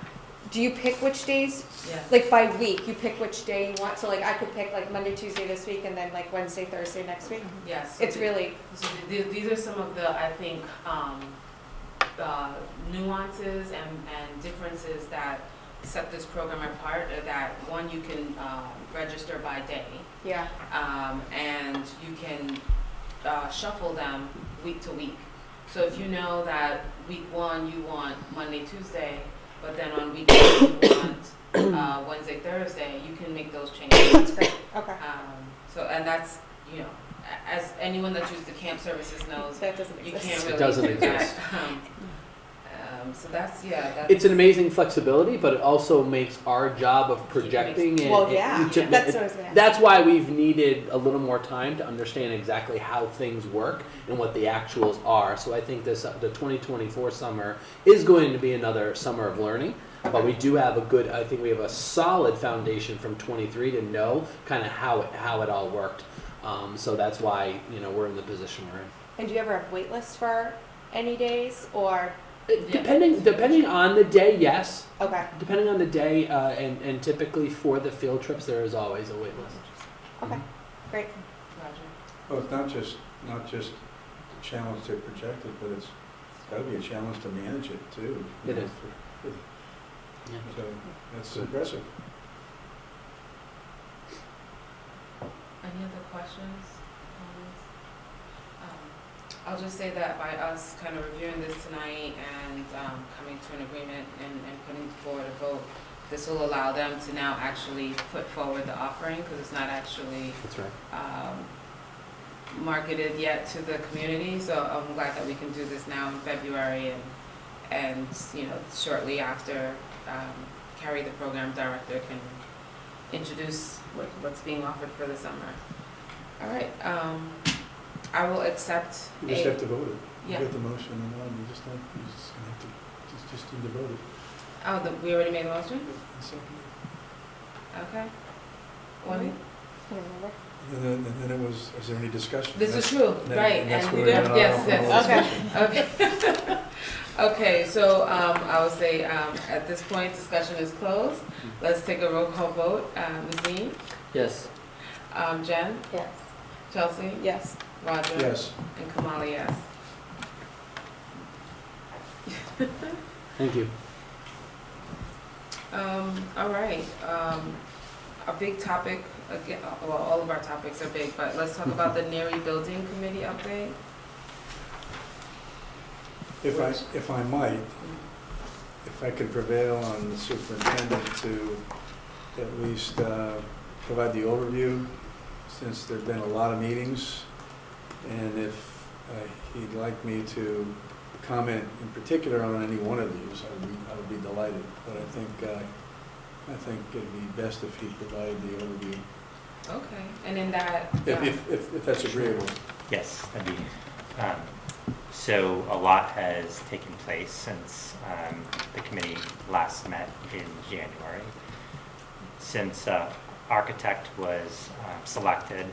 do you pick which days? Yeah. Like by week, you pick which day you want, so like I could pick like Monday, Tuesday this week, and then like Wednesday, Thursday next week? Yes. It's really, So these are some of the, I think, nuances and differences that set this program apart. That one, you can register by day, yeah, and you can shuffle them week to week. So if you know that week one you want Monday, Tuesday, but then on week two you want Wednesday, Thursday, you can make those changes. that's great, okay. So, and that's, as anyone that uses the camp services knows, That doesn't you exist. can't It really doesn't do that. exist. So that's, that's. It's an amazing flexibility, but it also makes our job of projecting and Well, yeah, each of- that's what I was gonna ask. That's why we've needed a little more time to understand exactly how things work and what the actuals are. So I think the 2024 summer is going to be another summer of learning, but we do have I think we have a solid foundation from 23 to know kind of how it all worked. So that's why, we're in the position we're in. And do you ever have wait lists for any days, or, Depending on the day, yes. okay, Depending on the day, and typically for the field trips, there is always a wait list. okay, great. Roger. Well, it's not just a challenge to project it, but it's got to be a challenge to manage it too. It is. So that's impressive. Any other questions? I'll just say that by us kind of reviewing this tonight and coming to an agreement and putting forward a vote, this will allow them to now actually put forward the offering, because it's not actually That's right. marketed yet to the community. So I'm glad that we can do this now in February, and shortly after, Carrie, the program director, can introduce what's being offered for the summer. All right. I will accept You just a, have to vote it. yeah. You get the motion and on, you just don't, you just gonna have to, just need to vote it. Oh, we already made a motion? And second. Okay. One, I don't remember. And then it was, is there any discussion? this is That's- true, and then- right, that's and, where we went on yes, all yes, discussion. okay. Okay, so, I would say, at this point, discussion is closed. Let's take a roll call vote. Nazim? Yes. Jen? Yes. Chelsea? Yes. Roger? Yes. And Kamala, yes. Thank you. All right, a big topic, again, well, all of our topics are big, but let's talk about the Neary Building Committee update. If I might, if I could prevail on the superintendent to at least provide the overview, since there've been a lot of meetings, and if he'd like me to comment in particular on any one of these, I would be delighted. But I think it'd be best if he provided the overview, Okay, and in that, if that's agreeable. Yes, that'd be, so a lot has taken place since the committee last met in January. Since architect was selected,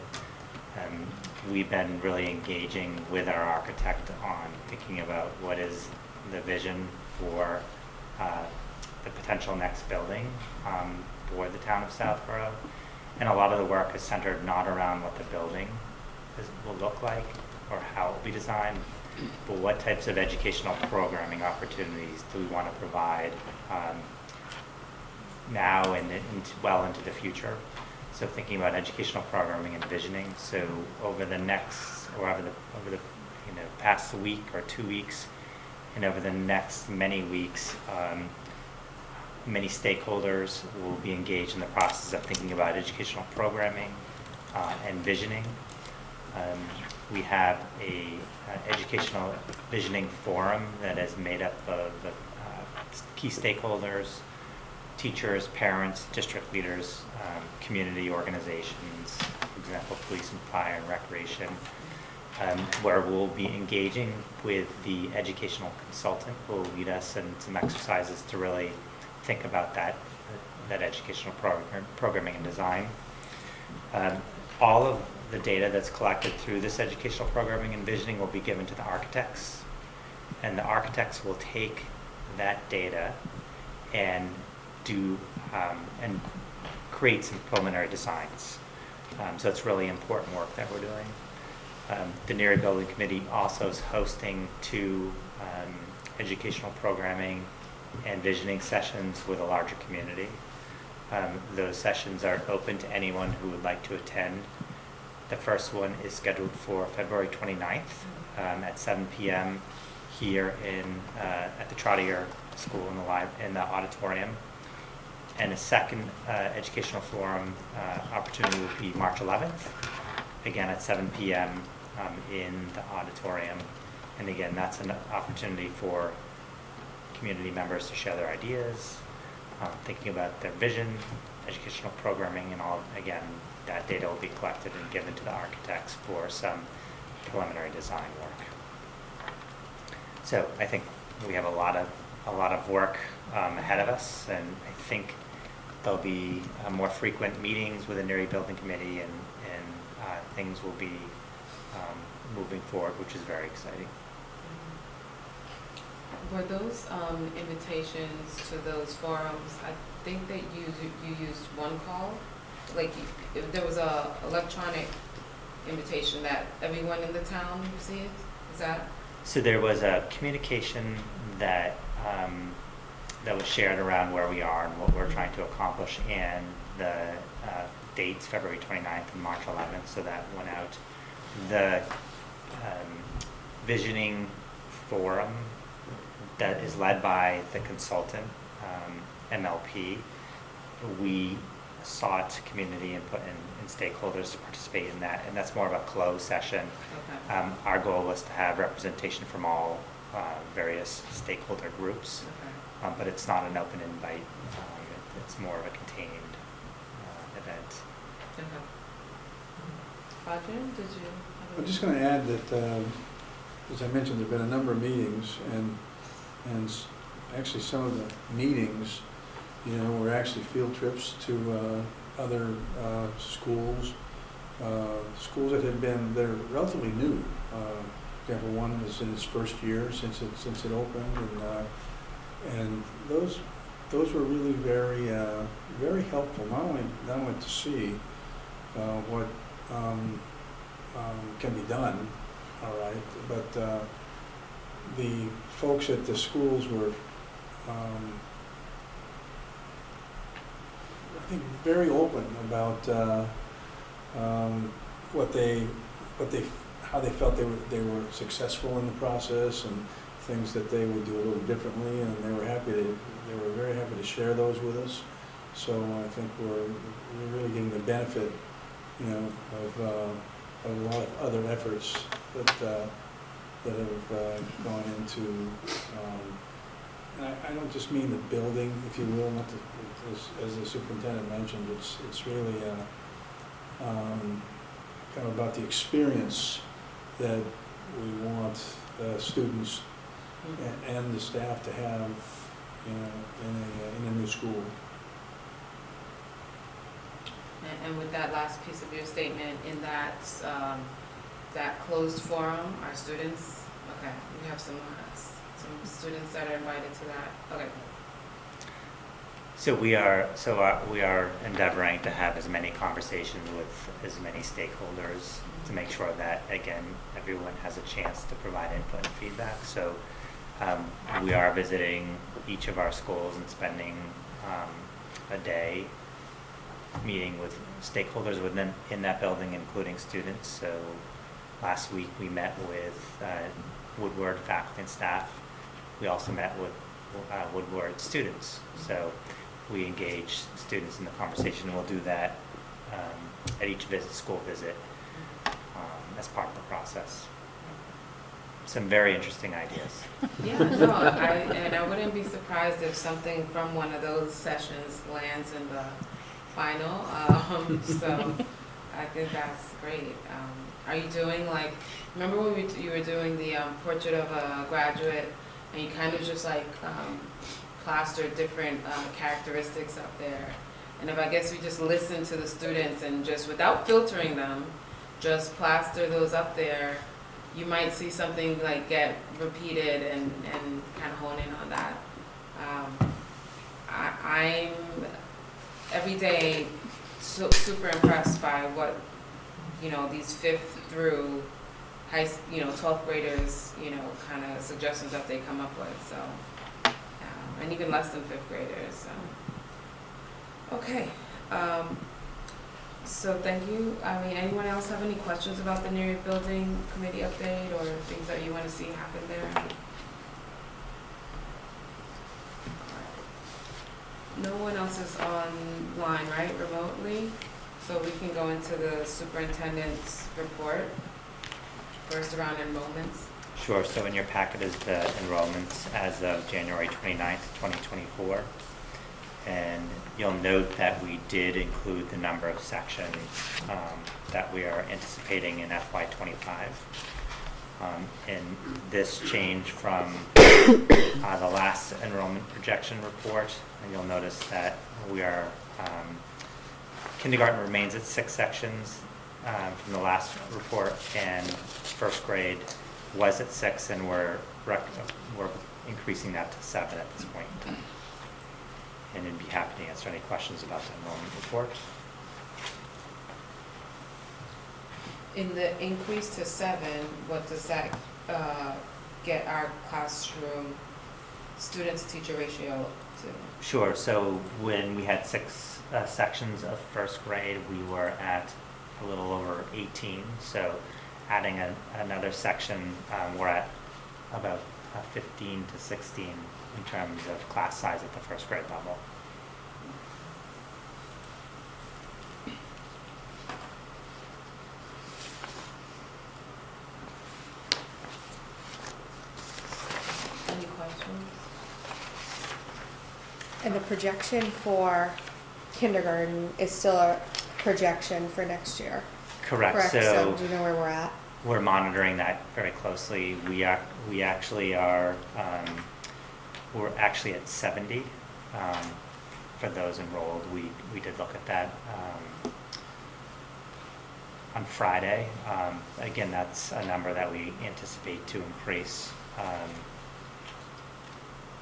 we've been really engaging with our architect on thinking about what is the vision for the potential next building for the town of Southborough. And a lot of the work is centered not around what the building will look like or how it will be designed, but what types of educational programming opportunities do we want to provide now and well into the future. So thinking about educational programming and visioning. So over the next, or over the past week or 2 weeks, and over the next many weeks, many stakeholders will be engaged in the process of thinking about educational programming and visioning. We have a educational visioning forum that is made up of key stakeholders, teachers, parents, district leaders, community organizations, for example, police and fire and recreation, where we'll be engaging with the educational consultant who will lead us in some exercises to really think about that educational programming and design. All of the data that's collected through this educational programming and visioning will be given to the architects, and the architects will take that data and do and create some preliminary designs. So it's really important work that we're doing. The Neary Building Committee also is hosting 2 educational programming and visioning sessions with a larger community. Those sessions are open to anyone who would like to attend. The first one is scheduled for February 29th at 7 p.m. here at the Trottier School in the auditorium. And a second educational forum opportunity will be March 11th, again at 7 p.m. In the auditorium. And again, that's an opportunity for community members to share their ideas, thinking about their vision, educational programming, and all. Again, that data will be collected and given to the architects for some preliminary design work. So I think we have a lot of work ahead of us, and I think there'll be more frequent meetings with the Neary Building Committee, and things will be moving forward, which is very exciting. Were those invitations to those forums, I think that you used one call? Like, if there was a electronic invitation that everyone in the town received? Is that? So there was a communication that that was shared around where we are and what we're trying to accomplish, and the dates, February 29th and March 11th, so that went out. The visioning forum that is led by the consultant, MLP, we sought community input and stakeholders to participate in that, and that's more of a closed session. Okay. Our goal was to have representation from all various stakeholder groups, but it's not an open invite. It's more of a contained event. Okay. Roger, did you have I'm just going to add that, as I mentioned, there've been a number of meetings, and actually some of the meetings, were actually field trips to other schools, schools that they're relatively new. For example, one is in its first year since it opened, and those were really very very helpful. Not only to see what can be done, all right, but the folks at the schools were, I think, very open about how they felt they were successful in the process, and things that they would do a little differently, and they were very happy to share those with us. So I think we're really getting the benefit, of a lot of other efforts that have gone into, and I don't just mean the building, if you will, not as the superintendent mentioned. It's really kind of about the experience that we want students and the staff to have, in a new school. And with that last piece of your statement, in that closed forum, our students, okay, we have some students that are invited to that. Okay. So we are endeavoring to have as many conversations with as many stakeholders to make sure that, again, everyone has a chance to provide input and feedback. So we are visiting each of our schools and spending a day meeting with stakeholders in that building, including students. So last week we met with Woodward faculty and staff. We also met with Woodward students. So we engage students in the conversation. We'll do that at each school visit as part of the process. Some very interesting ideas. Yeah, no, I wouldn't be surprised if something from one of those sessions lands in the final. So I think that's great. Are you doing, like, remember when you were doing the portrait of a graduate, and you kind of just plastered different characteristics up there? And if I guess we just listen to the students and just, without filtering them, just plaster those up there, you might see something get repeated and kind of hone in on that. I'm every day super impressed by what these 5th through 12th graders kind of suggestions that they come up with. So and even less than 5th graders. So. Okay. So thank you. Anyone else have any questions about the new building committee update or things that you want to see happen there? No one else is online, right, remotely? So we can go into the superintendent's report, first around enrollments. Sure. So in your packet is the enrollments as of January 29th, 2024. And you'll note that we did include the number of sections that we are anticipating in FY25. And this change from the last enrollment projection report, and you'll notice that we are, kindergarten remains at 6 sections from the last report, and first grade was at 6, and we're increasing that to 7 at this point in time. And I'd be happy to answer any questions about the enrollment report. In the increase to 7, what does that get our classroom student-to-teacher ratio to? Sure. So when we had 6 sections of first grade, we were at a little over 18. So adding another section, we're at about 15 to 16 in terms of class size at the first grade level. Any questions? And the projection for kindergarten is still a projection for next year? Correct. So do you know where we're at? we're monitoring that very closely. We actually are, we're actually at 70 for those enrolled. We did look at that on Friday. Again, that's a number that we anticipate to increase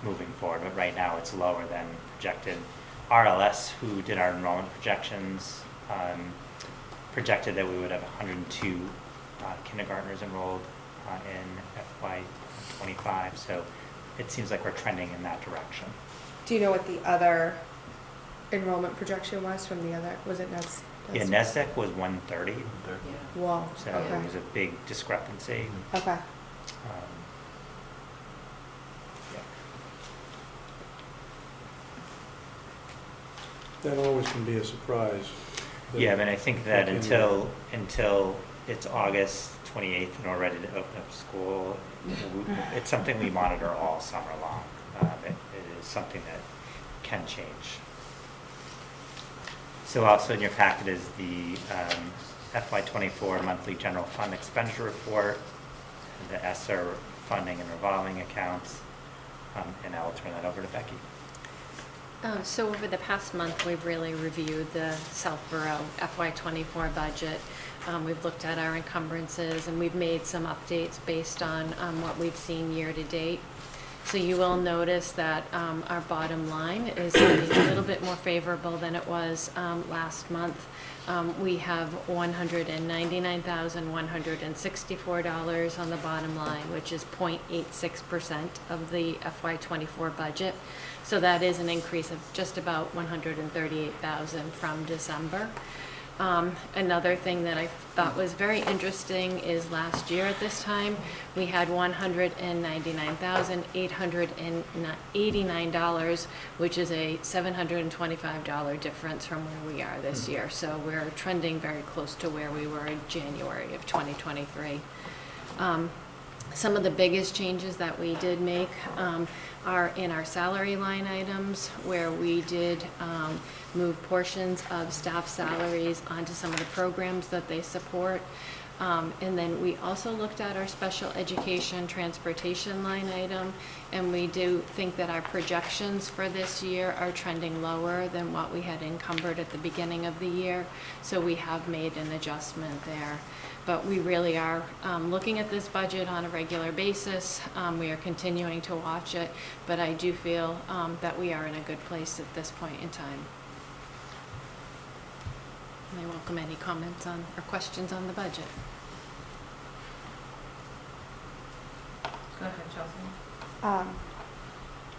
moving forward, but right now it's lower than projected. RLS, who did our enrollment projections, projected that we would have 102 kindergartners enrolled in FY25, so it seems like we're trending in that direction. Do you know what the other enrollment projection was from the other, was it Yeah, NESDEC was 130, Yeah. Wow, so okay, it was a big discrepancy. okay. Yeah. That always can be a surprise. Yeah, but I think that Okay. until it's August 28th and we're ready to open up school, it's something we monitor all summer long. It is something that can change. So also in your packet is the FY24 monthly general fund expenditure report, the ESSER funding and revolving accounts, and I will turn that over to Becky. So over the past month, we've really reviewed the Southborough FY24 budget. We've looked at our encumbrances and we've made some updates based on what we've seen year to date. So you will notice that our bottom line is a little bit more favorable than it was last month. We have $199,164 on the bottom line, which is 0.86% of the FY24 budget. So that is an increase of just about $138,000 from December. Another thing that I thought was very interesting is last year at this time, we had $199,889, which is a $725 difference from where we are this year. So we're trending very close to where we were in January of 2023. Some of the biggest changes that we did make are in our salary line items, where we did move portions of staff salaries onto some of the programs that they support. And then we also looked at our special education transportation line item, and we do think that our projections for this year are trending lower than what we had encumbered at the beginning of the year. So we have made an adjustment there. But we really are looking at this budget on a regular basis. We are continuing to watch it, but I do feel that we are in a good place at this point in time. And I welcome any comments on or questions on the budget. Go ahead, Chelsea.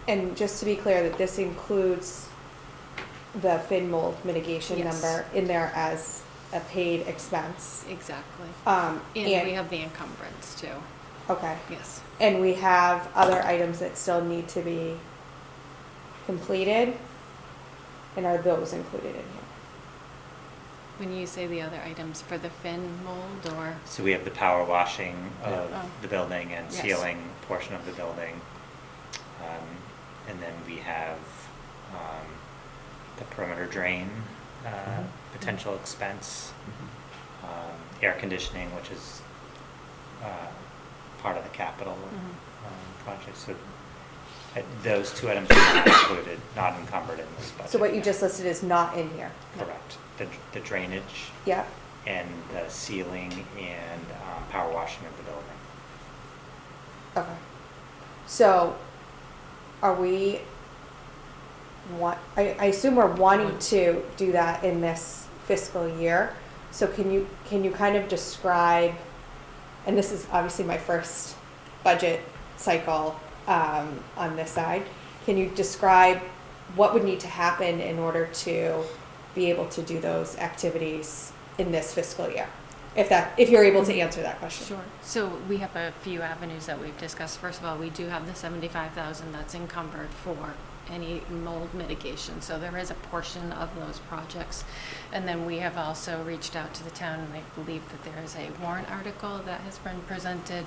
And just to be clear, that this includes the fin mold mitigation Yes. number in there as a paid expense. Exactly. And And we have the encumbrance too. okay, Yes. and we have other items that still need to be completed, and are those included in here? When you say the other items for the fin mold or? So we have the power washing of Oh. the building and Yes. sealing portion of the building. And then we have the perimeter drain potential expense, air conditioning, which is part of the capital project. So those two items are not included, not encumbered in this budget. So what you just listed is not in here? Correct. The drainage Yeah, and the sealing and power washing of the building. okay. So, are we, I assume we're wanting to do that in this fiscal year. So can you kind of describe, and this is obviously my first budget cycle on this side, can you describe what would need to happen in order to be able to do those activities in this fiscal year? If you're able to answer that question. Sure. So we have a few avenues that we've discussed. First of all, we do have the $75,000 that's encumbered for any mold mitigation. So there is a portion of those projects. And then we have also reached out to the town, and I believe that there is a warrant article that has been presented,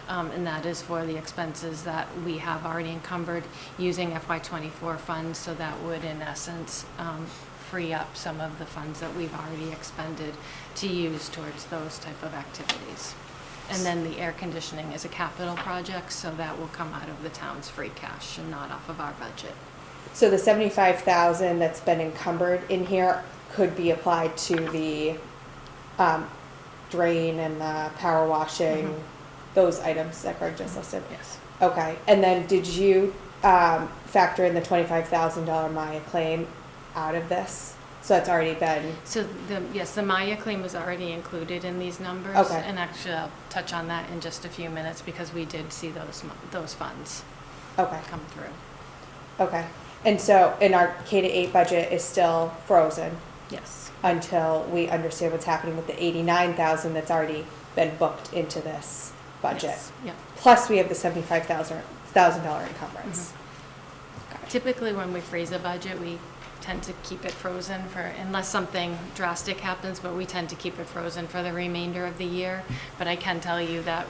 and that is for the expenses that we have already encumbered using FY24 funds. So that would, in essence, free up some of the funds that we've already expended to use towards those type of activities. And then the air conditioning is a capital project, so that will come out of the town's free cash and not off of our budget. So the 75,000 that's been encumbered in here could be applied to the drain and the power washing, those items that Greg just listed? Yes. Okay, and then did you factor in the $25,000 Maya claim out of this? So that's already been, So yes, the Maya claim was already included in these numbers. Okay. And actually, I'll touch on that in just a few minutes because we did see those funds okay, come through. okay. And so, and our K-8 budget is still frozen Yes. until we understand what's happening with the 89,000 that's already been booked into this budget. Yes. Yeah. Plus, we have the $75,000 encumbrance. Typically, when we freeze a budget, we tend to keep it frozen for, unless something drastic happens, but we tend to keep it frozen for the remainder of the year. But I can tell you that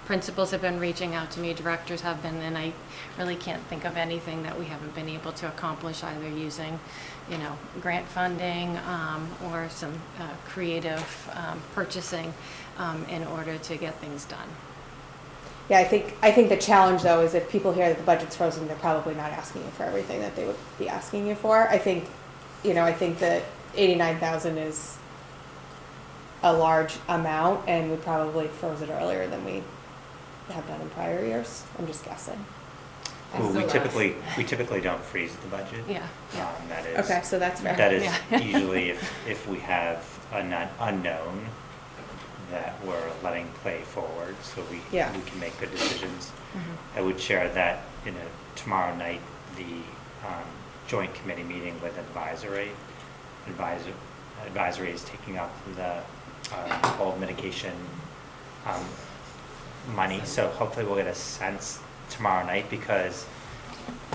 principals have been reaching out to me, directors have been, and I really can't think of anything that we haven't been able to accomplish either using, grant funding, or some creative purchasing in order to get things done. Yeah, I think the challenge though is if people hear that the budget's frozen, they're probably not asking you for everything that they would be asking you for. I think that 89,000 is a large amount, and we probably froze it earlier than we have done in prior years. I'm just guessing. Well, we typically don't freeze the budget. Yeah. That is. Okay, so that's fair. That is Yeah. usually if we have an unknown that we're letting play forward, so we can make good decisions. Mm-hmm. I would share that tomorrow night, the joint committee meeting with advisory is taking up the mold mitigation money. So hopefully we'll get a sense tomorrow night, because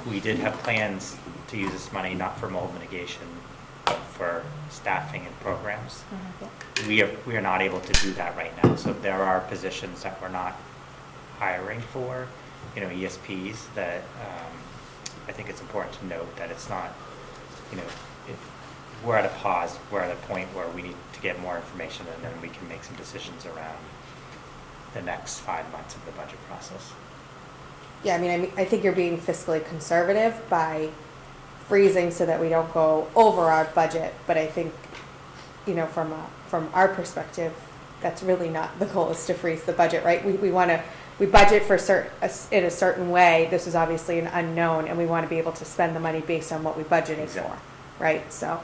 we did have plans to use this money not for mold mitigation, but for staffing and programs. We are not able to do that right now. So there are positions that we're not hiring for, ESPs, that I think it's important to note that it's not, if we're at a pause, we're at a point where we need to get more information, and then we can make some decisions around the next 5 months of the budget process. Yeah, I think you're being fiscally conservative by freezing so that we don't go over our budget, but I think, from our perspective, that's really not the goal, is to freeze the budget, right? We budget for in a certain way. This is obviously an unknown, and we want to be able to spend the money based on what we budgeted for, right? So,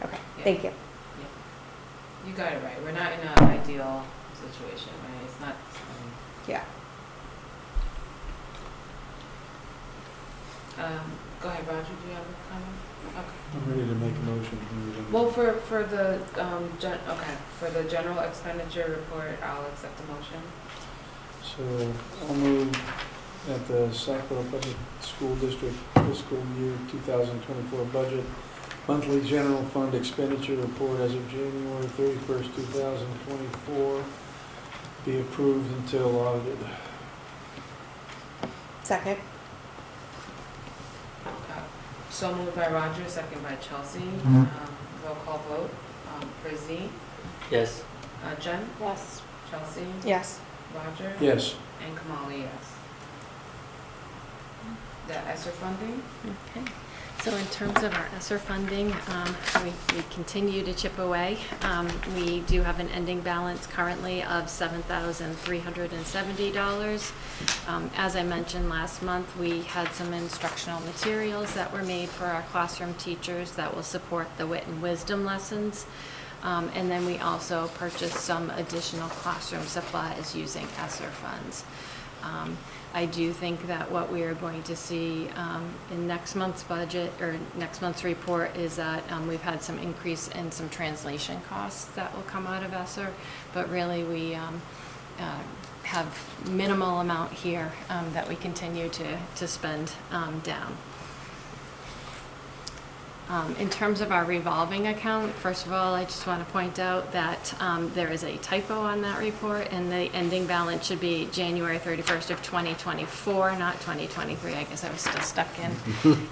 okay, thank you. Yeah. You got it right. We're not in an ideal situation, right? It's not. Yeah. Go ahead, Roger, do you have a comment? Okay. I'm ready to make a motion. Well, for the general expenditure report, I'll accept the motion. So I'll move that the Southborough Public School District fiscal year 2024 budget monthly general fund expenditure report as of January 31st, 2024 be approved until audited. Second. So moved by Roger, second by Chelsea. Roll call vote. For Z, Yes. Jen, Yes. Chelsea, Yes. Roger, Yes. and Kamali, yes. The ESSER funding? Okay, so in terms of our ESSER funding, we continue to chip away. We do have an ending balance currently of $7,370. As I mentioned last month, we had some instructional materials that were made for our classroom teachers that will support the wit and wisdom lessons. And then we also purchased some additional classroom supplies using ESSER funds. I do think that what we are going to see in next month's budget or next month's report is that we've had some increase in some translation costs that will come out of ESSER, but really we have minimal amount here that we continue to spend down. In terms of our revolving account, first of all, I just want to point out that there is a typo on that report, and the ending balance should be January 31st of 2024, not 2023. I guess I was still stuck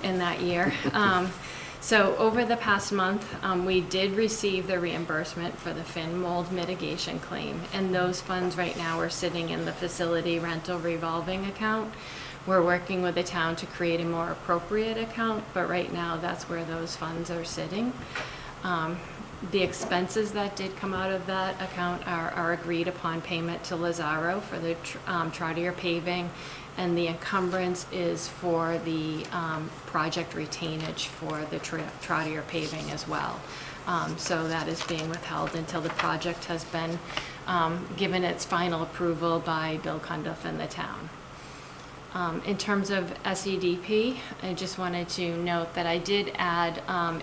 in that year. So over the past month, we did receive the reimbursement for the fin mold mitigation claim, and those funds right now are sitting in the facility rental revolving account. We're working with the town to create a more appropriate account, but right now that's where those funds are sitting. The expenses that did come out of that account are agreed upon payment to Lazaro for the Trotter paving, and the encumbrance is for the project retainage for the Trotter paving as well. So that is being withheld until the project has been given its final approval by Bill Cundiff and the town. In terms of SEDP, I just wanted to note that I did add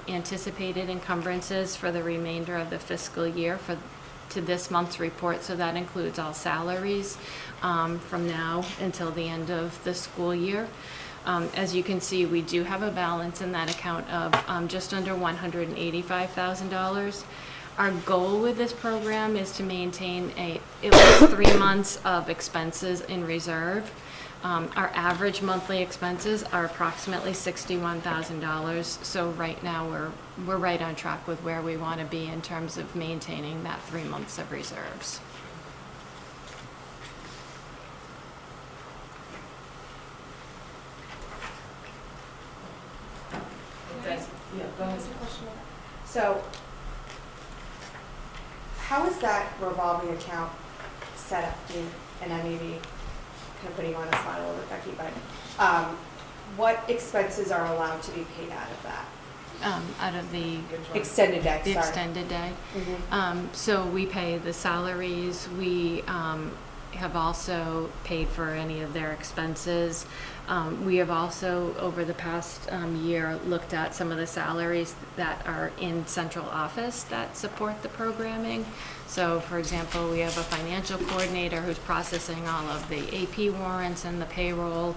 anticipated encumbrances for the remainder of the fiscal year to this month's report, so that includes all salaries from now until the end of the school year. As you can see, we do have a balance in that account of just under $185,000. Our goal with this program is to maintain at least 3 months of expenses in reserve. Our average monthly expenses are approximately $61,000. So right now we're right on track with where we want to be in terms of maintaining that 3 months of reserves. Yeah, go ahead. So, how is that revolving account set up? And I may be kind of putting you on the spot a little bit, Becky, but what expenses are allowed to be paid out of that? Out of the Extended day, the sorry. extended day. Mhm. So we pay the salaries. We have also paid for any of their expenses. We have also, over the past year, looked at some of the salaries that are in central office that support the programming. So, for example, we have a financial coordinator who's processing all of the AP warrants and the payroll.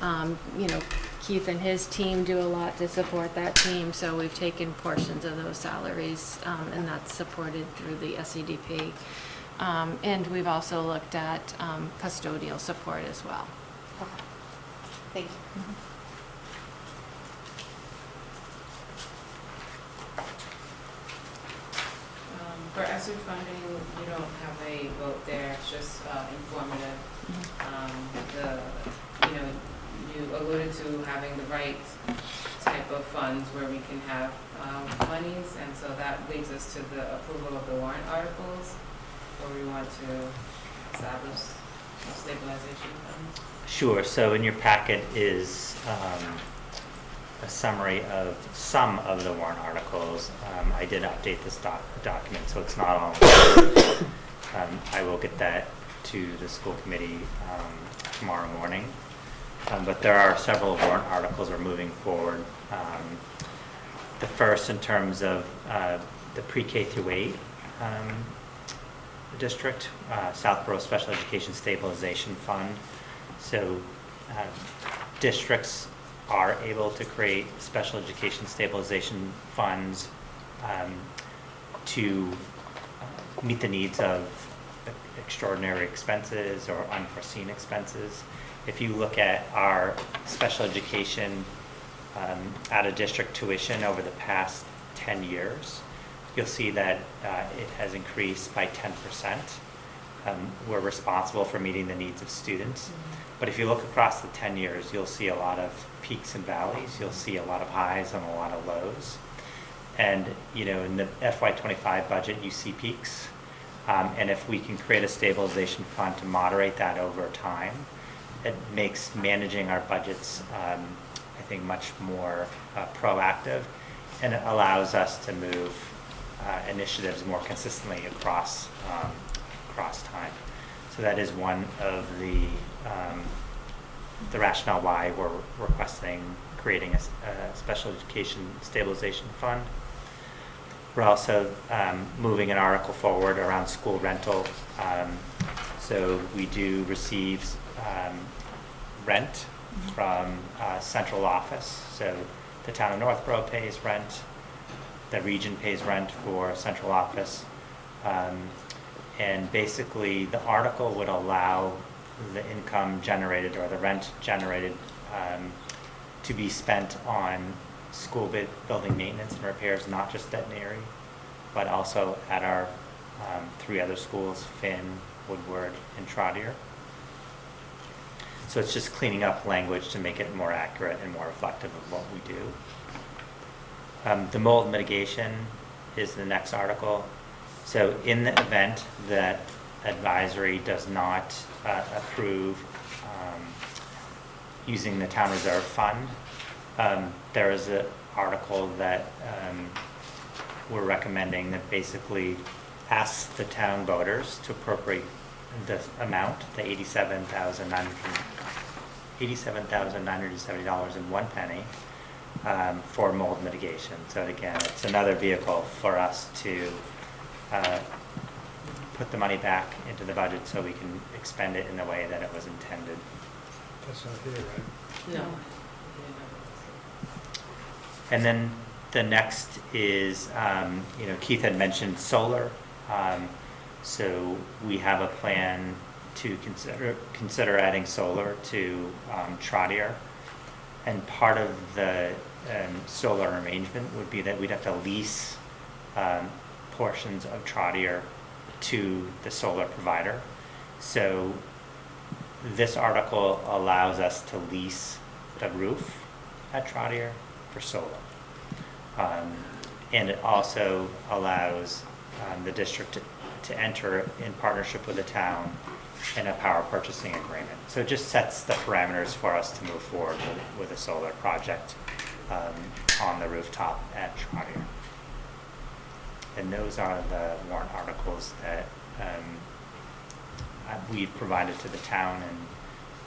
You know, Keith and his team do a lot to support that team, so we've taken portions of those salaries, and that's supported through the SEDP. And we've also looked at custodial support as well. Okay. Thank you. For ESSER funding, you don't have a vote there, it's just informative. You alluded to having the right type of funds where we can have monies, and so that leads us to the approval of the warrant articles, where we want to establish stabilization funds. Sure. So in your packet is a summary of some of the warrant articles. I did update this document, so it's not all. I will get that to the school committee tomorrow morning. But there are several warrant articles we're moving forward. The first, in terms of the pre-K through 8 district, Southborough Special Education Stabilization Fund. So districts are able to create special education stabilization funds to meet the needs of extraordinary expenses or unforeseen expenses. If you look at our special education out of district tuition over the past 10 years, you'll see that it has increased by 10%. We're responsible for meeting the needs of students. But if you look across the 10 years, you'll see a lot of peaks and valleys. You'll see a lot of highs and a lot of lows. And, you know, in the FY25 budget, you see peaks. And if we can create a stabilization fund to moderate that over time, it makes managing our budgets, I think, much more proactive, and it allows us to move initiatives more consistently across time. So that is one of the rationale why we're requesting creating a special education stabilization fund. We're also moving an article forward around school rental. So we do receive rent from central office. So the town of Northborough pays rent, the region pays rent for central office. And basically the article would allow the income generated or the rent generated to be spent on school building maintenance and repairs, not just at Neri, but also at our 3 other schools, Finn, Woodward, and Trotter. So it's just cleaning up language to make it more accurate and more reflective of what we do. The mold mitigation is the next article. So in the event that advisory does not approve using the town reserve fund, there is an article that we're recommending that basically asks the town voters to appropriate the amount, the $87,970.01 for mold mitigation. So again, it's another vehicle for us to put the money back into the budget so we can expend it in the way that it was intended. That's not here, right? No. And then the next is, Keith had mentioned solar. So we have a plan to consider adding solar to Trotter. And part of the solar arrangement would be that we'd have to lease portions of Trotter to the solar provider. So this article allows us to lease the roof at Trotter for solar. And it also allows the district to enter in partnership with the town in a power purchasing agreement. So it just sets the parameters for us to move forward with a solar project on the rooftop at Trotter. And those are the warrant articles that we've provided to the town,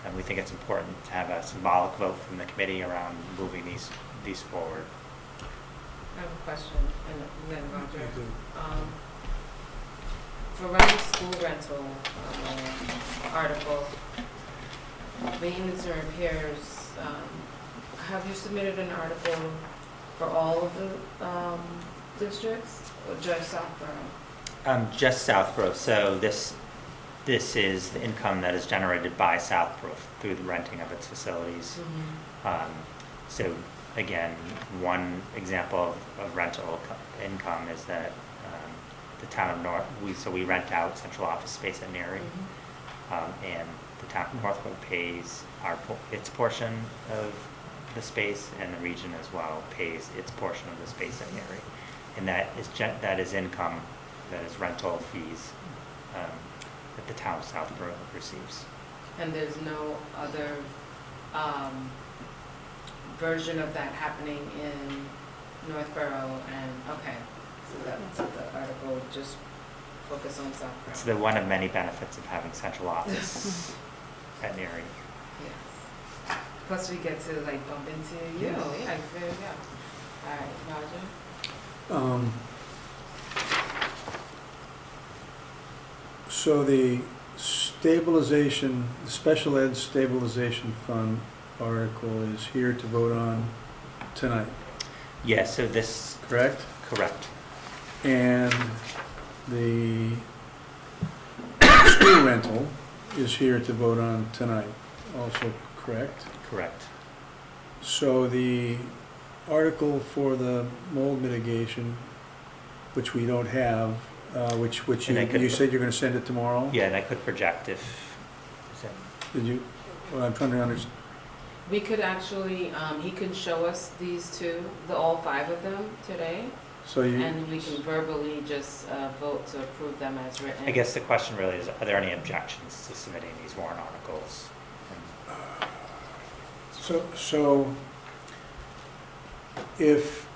and we think it's important to have a symbolic vote from the committee around moving these forward. I have a question, and then Roger. For running school rental article, maintenance and repairs, have you submitted an article for all of the districts or just Southborough? Just Southborough. So this is the income that is generated by Southborough through the renting of its facilities. Mm-hmm. So again, one example of rental income is that the town of North, we rent out central office space at Neri, and the town of Northwood pays its portion of the space, and the region as well pays its portion of the space at Neri, and that is income, that is rental fees that the town of Southborough receives. And there's no other version of that happening in Northborough, and okay. So that's the article, just focus on Southborough. It's the one of many benefits of having central office at Neri. Yes. Plus we get to like bump into you. Yes. Yeah, there you go. All right, Roger. So the special ed stabilization fund article is here to vote on tonight, Yeah, so this, correct? correct. And the school rental is here to vote on tonight, also correct? Correct. So the article for the mold mitigation, which we don't have, which And I could- you said you're gonna send it tomorrow? Yeah, and I could project if, Did you, well, I'm trying to understand, We could actually, he can show us these two, all 5 of them today, so you. and we can verbally just vote to approve them as written. I guess the question really is, are there any objections to submitting these warrant articles? So if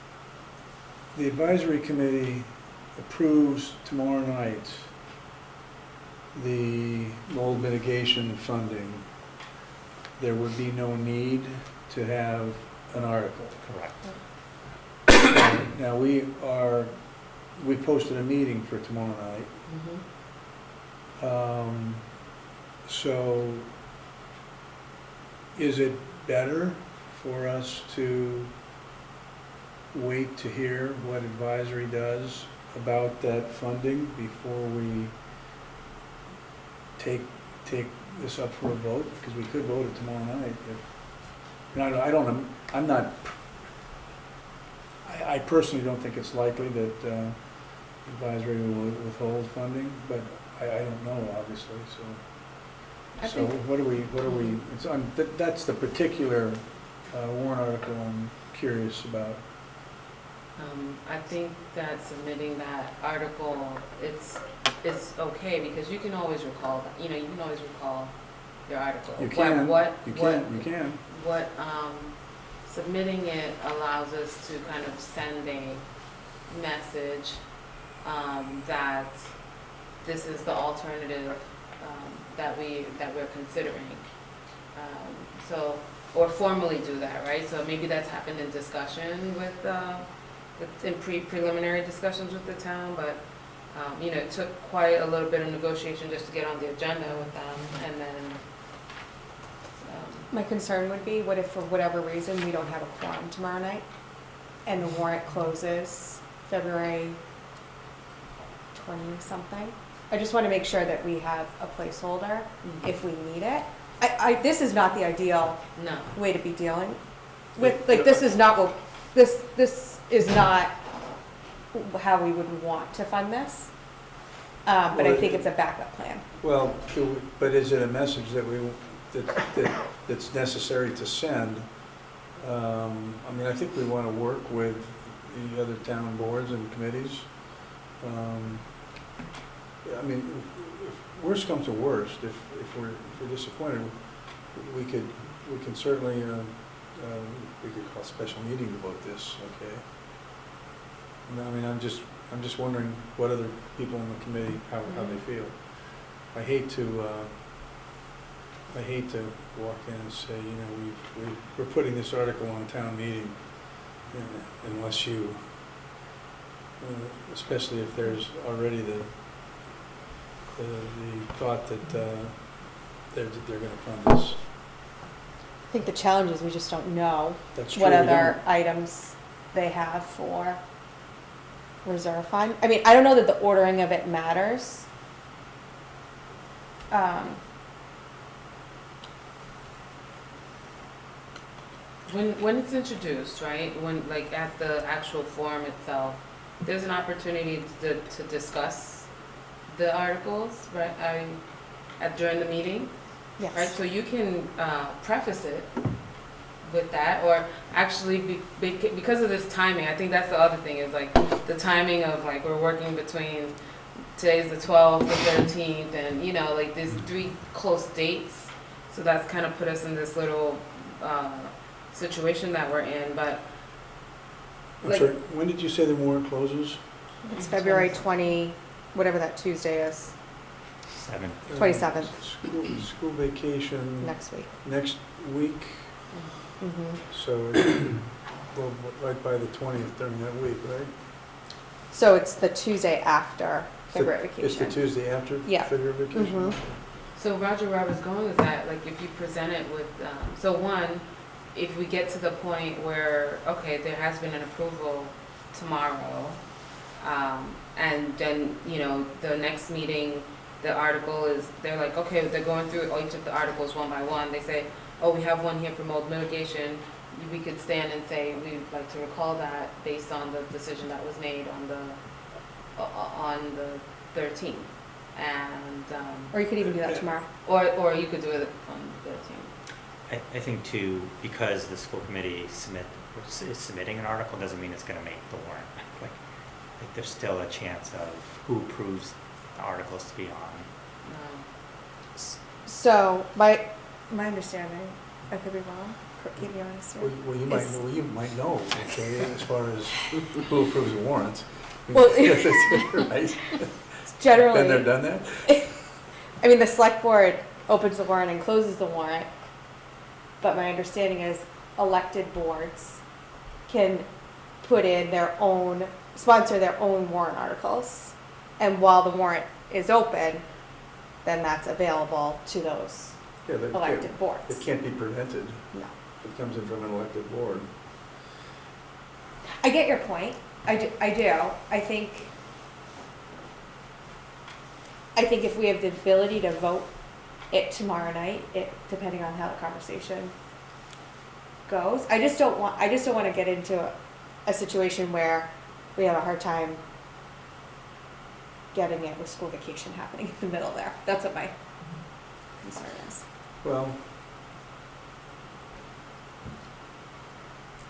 the advisory committee approves tomorrow night the mold mitigation funding, there would be no need to have an article. Correct. Now, we posted a meeting for tomorrow night. Mhm. So is it better for us to wait to hear what advisory does about that funding before we take this up for a vote? Because we could vote it tomorrow night. I'm I personally don't think it's likely that advisory will withhold funding, but I don't know, obviously, so. I So think- what do we, it's on, that's the particular warrant article I'm curious about. I think that submitting that article, it's okay, because you can always recall, you can always recall your article. You can, What, you what, can. what, submitting it allows us to kind of send a message, that this is the alternative, that we're considering. So, or formally do that, right? So maybe that's happened in discussion in preliminary discussions with the town, but, it took quite a little bit of negotiation just to get on the agenda with them, and then, My concern would be, what if for whatever reason we don't have a quorum tomorrow night and the warrant closes February 20-something? I just want to make sure that we have a placeholder if we need it. This is not the ideal no. way to be dealing with, like, this is not what, this is not how we would want to fund this. But I think it's a backup plan. Well, but is it a message that that's necessary to send? I think we want to work with the other town boards and committees. If worst comes to worst, if we're disappointed, we can certainly, we could call a special meeting about this, okay? I'm just wondering what other people in the committee, how they feel. I hate to walk in and say, we're putting this article on town meeting, unless you, especially if there's already the thought that they're going to fund this. I think the challenge is we just don't know That's true. what we other items they have for reserve fund. I don't know that the ordering of it matters. When it's introduced, right, when, like, at the actual forum itself, there's an opportunity to discuss the articles, right, during the meeting, Yes. right? So you can preface it with that, or actually, because of this timing, I think that's the other thing, is like the timing of, like, we're working between, today's the 12th, the 13th, and, like, there's 3 close dates, so that's kind of put us in this little situation that we're in, but I'm like- sorry, when did you say the warrant closes? It's February 20, whatever that Tuesday is, 7. 27th. School vacation next week. next week, Mhm. so well, right by the 20th during that week, right? So it's the Tuesday after February vacation. It's the Tuesday after Yeah. February vacation? Mhm. So Roger, where I was going with that, like, if you present it with, so one, if we get to the point where, okay, there has been an approval tomorrow, and then, the next meeting, the article is, they're like, okay, they're going through each of the articles one by one, they say, oh, we have one here for mold mitigation, we could stand and say, we'd like to recall that based on the decision that was made on the 13th. And, Or you could even do that tomorrow. or you could do it on the 13th. I think too, because the school committee is submitting an article doesn't mean it's going to make the warrant. Like there's still a chance of who approves the articles to be on. So my understanding, I could be wrong, keep me honest here. Well, you Is- might know, okay, as far as who approves the warrants. Well, Right? Generally. Been there, done that? The select board opens the warrant and closes the warrant, but my understanding is elected boards can put in sponsor their own warrant articles, and while the warrant is open, then that's available to those Yeah, elected boards. it can't be prevented. No. It comes in from an elected board. I get your point. I do. I think if we have the ability to vote it tomorrow night, depending on how the conversation goes, I just don't want to get into a situation where we have a hard time getting it with school vacation happening in the middle there. That's what my concern is. Well,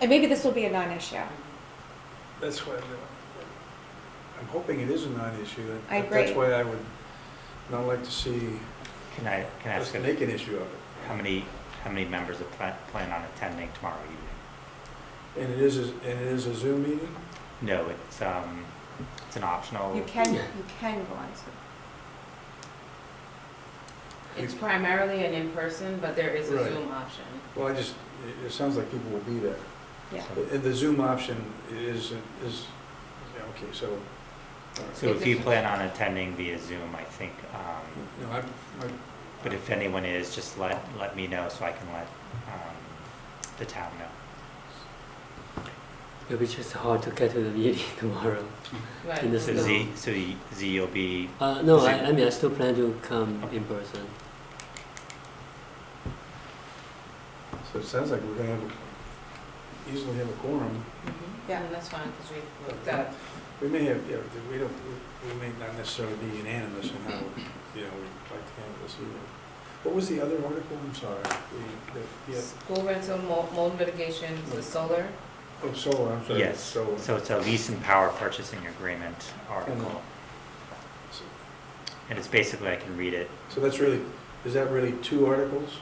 And maybe this will be a non-issue. that's why, I'm hoping it is a non-issue. I That's agree. why I would not like to see Can I us ask make an issue of it. how many members of plan on attending tomorrow evening? And it is a Zoom meeting? No, it's an optional. You can go on Zoom. It's primarily an in-person, but there is a Right. Zoom option. Well, it sounds like people will be there. Yeah. And the Zoom option is, yeah, okay, so. all right. So if you plan on attending via Zoom, I think, No, but if anyone is, just let me know so I can let the town know. It'll be just hard to get to the meeting tomorrow. Right. In the So Zoom. Z, you'll be, No, Zoom. I mean, I still plan to come in person. So it sounds like we're gonna easily have a quorum. Yeah. And that's fine, because we looked at, We may have, yeah, we may not necessarily be unanimous in how, we'd like to handle this either. What was the other article? I'm sorry. Yeah. school rental, mold mitigation, the solar. Oh, solar, I'm sorry. yes. Solar. So it's a lease and power purchasing agreement article. So- And it's basically, I can read it. So that's really, is that really two articles?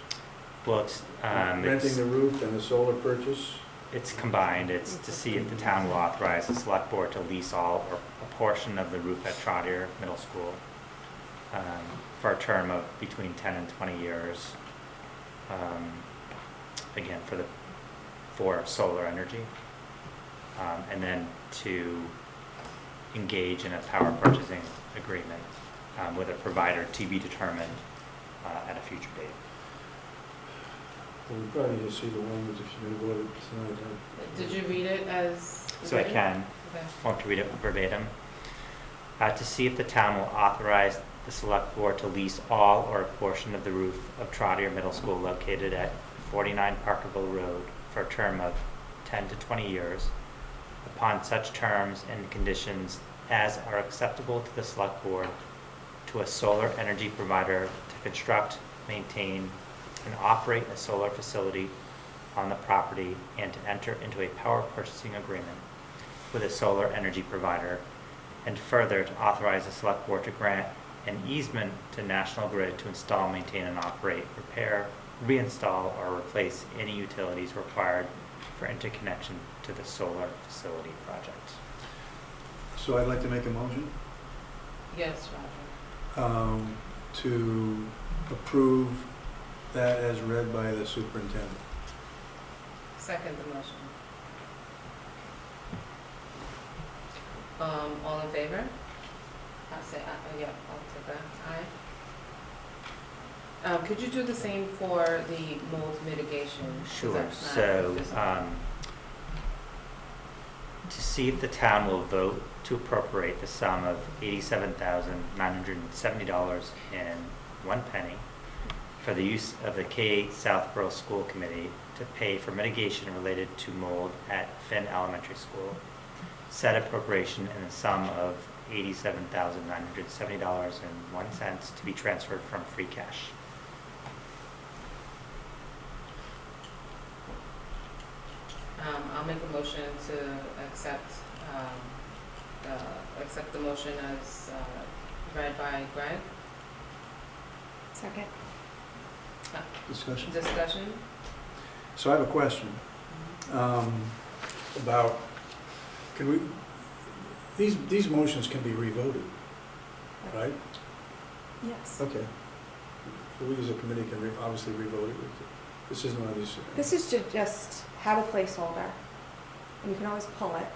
Well, it's, Renting the roof and the solar purchase? it's combined. It's to see if the town will authorize the select board to lease all or a portion of the roof at Trotter Middle School for a term of between 10 and 20 years. Again, for solar energy. And then to engage in a power purchasing agreement with a provider to be determined at a future date. Well, we probably need to see the language if you're gonna vote it tonight. Did you read it as? So I written? can, Okay. want to read it verbatim. To see if the town will authorize the select board to lease all or a portion of the roof of Trotter Middle School located at 49 Parkerville Road for a term of 10 to 20 years, upon such terms and conditions as are acceptable to the select board, to a solar energy provider to construct, maintain, and operate a solar facility on the property, and to enter into a power purchasing agreement with a solar energy provider, and further to authorize the select board to grant an easement to National Grid to install, maintain, and operate, repair, reinstall, or replace any utilities required for interconnection to the solar facility project. So I'd like to make a motion Yes, Roger. to approve that as read by the superintendent. Second the motion. All in favor? I'll say aye, oh, yeah, I'll take that, aye. Could you do the same for the mold mitigation? 'Cause Sure, that's not so, visible. to see if the town will vote to appropriate the sum of $87,970.01 for the use of the K-8 Southborough School Committee to pay for mitigation related to mold at Finn Elementary School. Said appropriation in the sum of $87,970.01 to be transferred from free cash. I'll make a motion to accept the motion as read by Greg. Second. Discussion? Discussion? So I have a question about, can we, these motions can be revoted, right? Yes. Okay. So we as a committee can obviously revote it. This isn't one of these. This is to just have a placeholder. And you can always pull it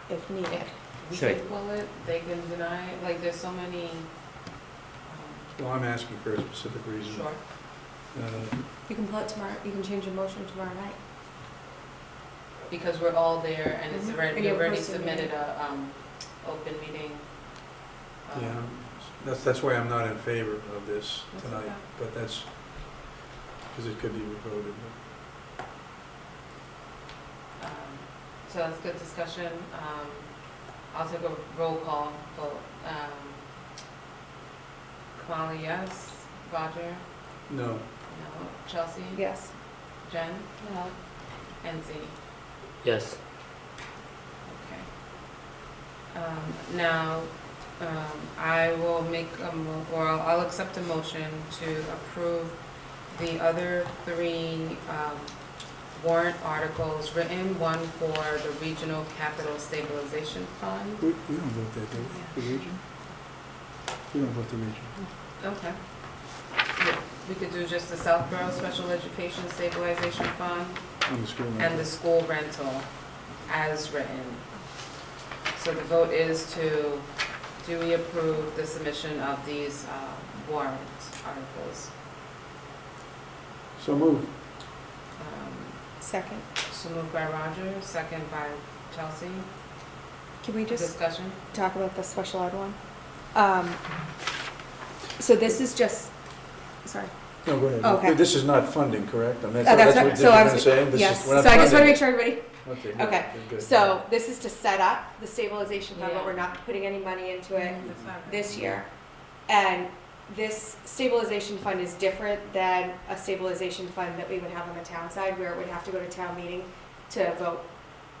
if needed. We So- can pull it, they can deny it, like, there's so many, Well, I'm asking for a specific reason. sure. You can pull it tomorrow, you can change your motion tomorrow night. Because we're all there and it's Mhm. already, And we you have a already posted submitted a, open meeting. Yeah, that's why I'm not in favor of this That's tonight, okay. but that's, because it could be revoted. so that's good discussion. I'll take a roll call vote. Kamala, yes. Roger? No. No. Chelsea? Yes. Jen? No. And Z? Yes. Okay. Now, I will make I'll accept a motion to approve the other three warrant articles written, one for the Regional Capital Stabilization Fund. We don't vote that, do we? The region? We don't vote the region. Okay. Yeah, we could do just the Southborough Special Education Stabilization Fund On the school. and the school rental as written. So the vote is to, do we approve the submission of these warrant articles? So moved. Second. So moved by Roger, second by Chelsea. Can we just Discussion? talk about the special ed one? So this is just, sorry. No, go ahead. Okay. This is not funding, correct? I mean, That's what right. you're So I going to was, say? This yes, is- so we're I not just want to funding. make sure everybody, Okay, good, okay. good. So this is to set up the stabilization fund, but Yeah. we're not putting any money into it That's fine. this year. And this stabilization fund is different than a stabilization fund that we would have on the town side, where it would have to go to town meeting to vote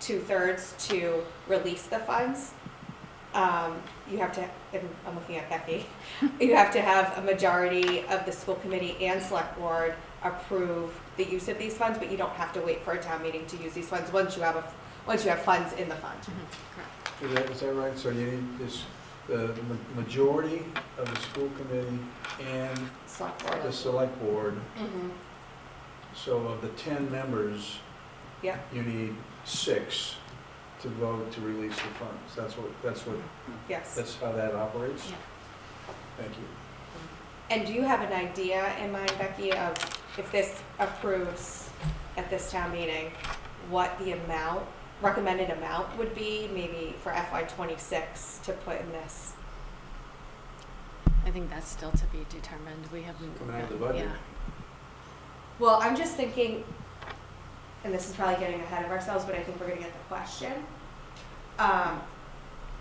2/3 to release the funds. You have to, and I'm looking at Becky, you have to have a majority of the school committee and select board approve the use of these funds, but you don't have to wait for a town meeting to use these funds once you have funds in the fund. Is that right? So you need this, the majority of the school committee and Select the board. select board. Mm-hmm. So of the 10 members, Yeah. you need 6 to vote to release the funds. Yes. That's how that operates? Yeah. Thank you. And do you have an idea in mind, Becky, of if this approves at this town meeting, what the recommended amount would be, maybe for FY '26 to put in this? I think that's still to be determined. We haven't. Coming out of the budget. Yeah. Well, I'm just thinking, and this is probably getting ahead of ourselves, but I think we're gonna get the question.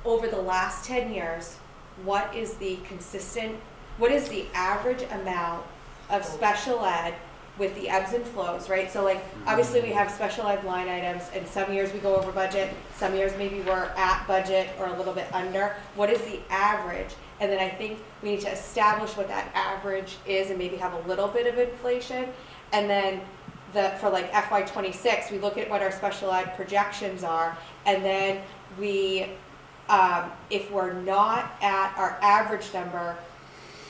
Over the last 10 years, what is the average amount of special ed with the ebbs and flows, right? So like, obviously we have special ed line items, and some years we go over budget, some years maybe we're at budget or a little bit under. What is the average? And then I think we need to establish what that average is and maybe have a little bit of inflation. And then for like FY '26, we look at what our special ed projections are, and then we, if we're not at our average number,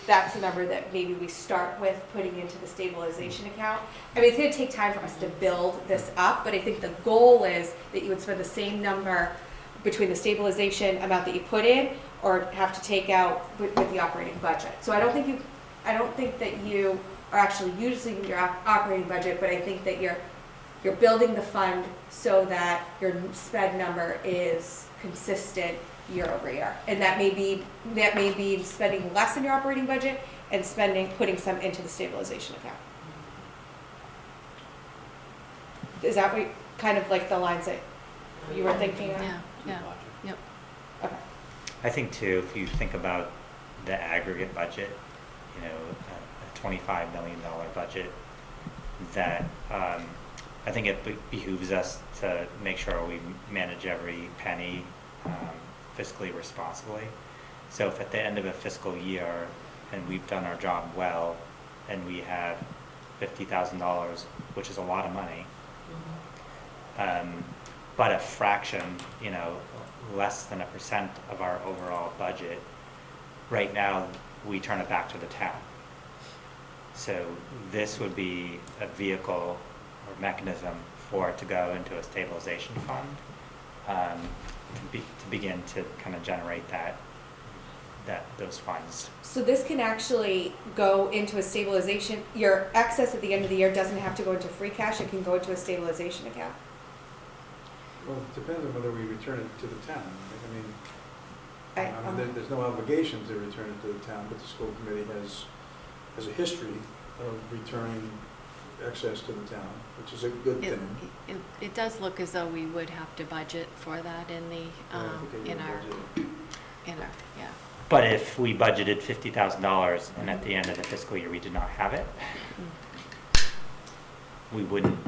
that's the number that maybe we start with putting into the stabilization account. I mean, it's gonna take time for us to build this up, but I think the goal is that you would spend the same number between the stabilization amount that you put in or have to take out with the operating budget. So I don't think that you are actually using your operating budget, but I think that you're building the fund so that your sped number is consistent year over year. And that may be spending less in your operating budget and putting some into the stabilization account. Is that what, kind of like the lines that you were thinking of? Yeah, yeah, yep. Okay. I think too, if you think about the aggregate budget, you know, a $25 million budget, that I think it behooves us to make sure we manage every penny fiscally responsibly. So if at the end of a fiscal year and we've done our job well and we have $50,000, which is a lot of money, but a fraction, you know, less than 1% of our overall budget, right now we turn it back to the town. So this would be a vehicle or mechanism for it to go into a stabilization fund to begin to kind of generate those funds. So this can actually go into a stabilization, your excess at the end of the year doesn't have to go into free cash, it can go into a stabilization account. Well, it depends on whether we return it to the town. I mean, I- there's no obligation to return it to the town, but the school committee has a history of returning access to the town, which is a good It, thing. it does look as though we would have to budget for that in the, I think I in get our, budget. yeah. But if we budgeted $50,000 and at the end of the fiscal year we did not have it, we wouldn't,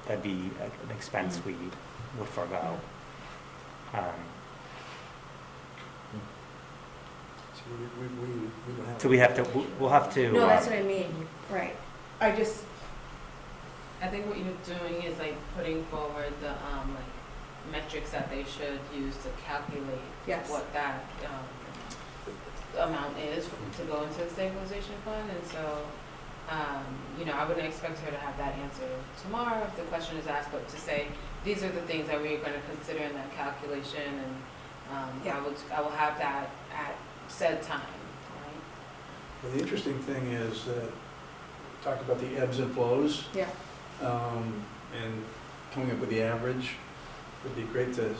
that'd be an expense we would forego. So we don't have. So we'll have to. No, that's what I mean, right. I just, I think what you're doing is like putting forward the, like metrics that they should use to calculate yes. what that, amount is to go into the stabilization fund, and so, you know, I wouldn't expect her to have that answer tomorrow if the question is asked, but to say, these are the things that we're gonna consider in that calculation, and, Yeah. I will have that at said time, right? Well, the interesting thing is that, we talked about the ebbs and flows, Yeah, and coming up with the average. It'd be great to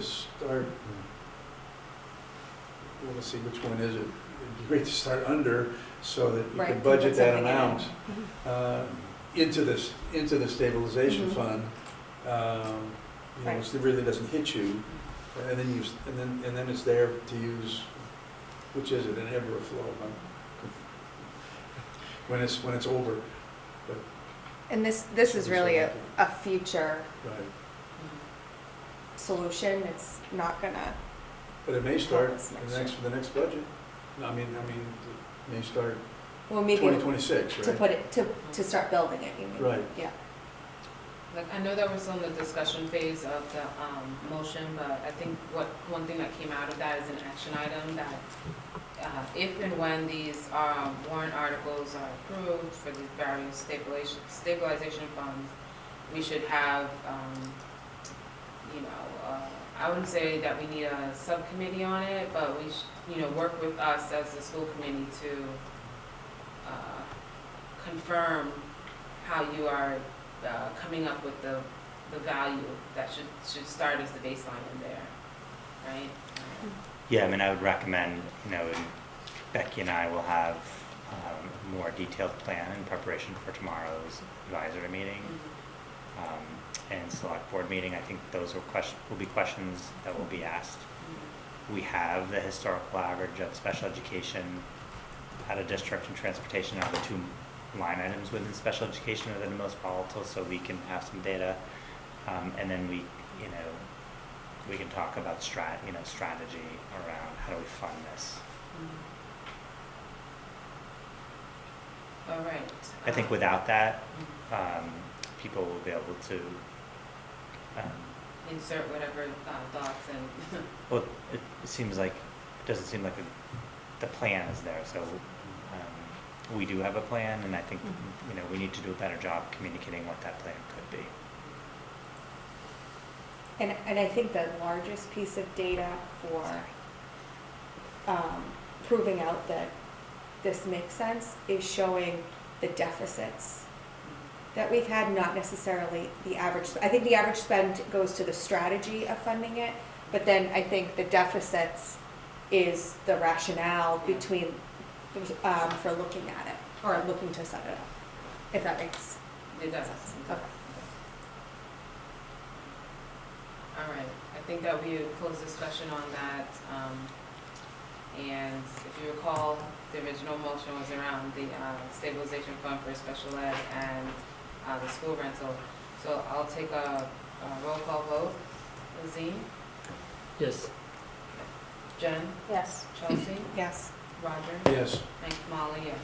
start, well, let's see, which one is it? It'd be great to start under so that you Right, can budget put that something in. amount into the stabilization Mhm. fund. You know, Right. so it really doesn't hit you, and then it's there to use, which is it, an ebb or a flow? When it's over, but, and this is really a future right. solution. It's not gonna, But it may start us next for the next budget. I mean, it may start well, maybe 2026, right? to put it, to start building it, you mean? Right. Yeah. Like, I know that we're still in the discussion phase of the, motion, but I think one thing that came out of that is an action item that, if and when these, warrant articles are approved for these various stabilization funds, we should have, you know, I wouldn't say that we need a subcommittee on it, but we should, you know, work with us as the school committee to, confirm how you are coming up with the value that should start as the baseline in there, right? Yeah, I mean, I would recommend, you know, and Becky and I will have a more detailed plan in preparation for tomorrow's advisory meeting and select board meeting. I think those will be questions that will be asked. We have the historical average of special education out of district and transportation are the two line items within special education that are the most volatile, so we can have some data, and then we can talk about strategy around how do we fund this. All right. I think without that, people will be able to. Insert whatever thoughts and. Well, it doesn't seem like the plan is there, so we do have a plan, and I think we need to do a better job communicating what that plan could be. And I think the largest piece of data for proving out that this makes sense is showing the deficits that we've had, not necessarily the average. I think the average spend goes to the strategy of funding it, but then I think the deficits is the rationale between, for looking at it, or looking to set it up, if that makes It does. sense. Okay. All right, I think that we would close discussion on that. And if you recall, the original motion was around the stabilization fund for special ed and the school rental. So I'll take a roll call vote. Lizzie? Yes. Jen? Yes. Chelsea? Yes. Roger? Yes. And Molly, yes.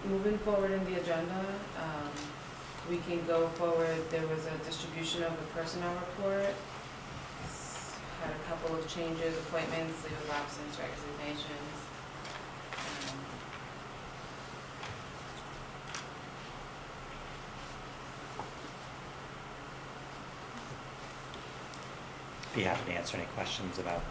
Moving forward in the agenda, we can go forward. There was a distribution of the personnel report. Had a couple of changes, appointments, leave of absence, resignations. Be happy to answer any questions about.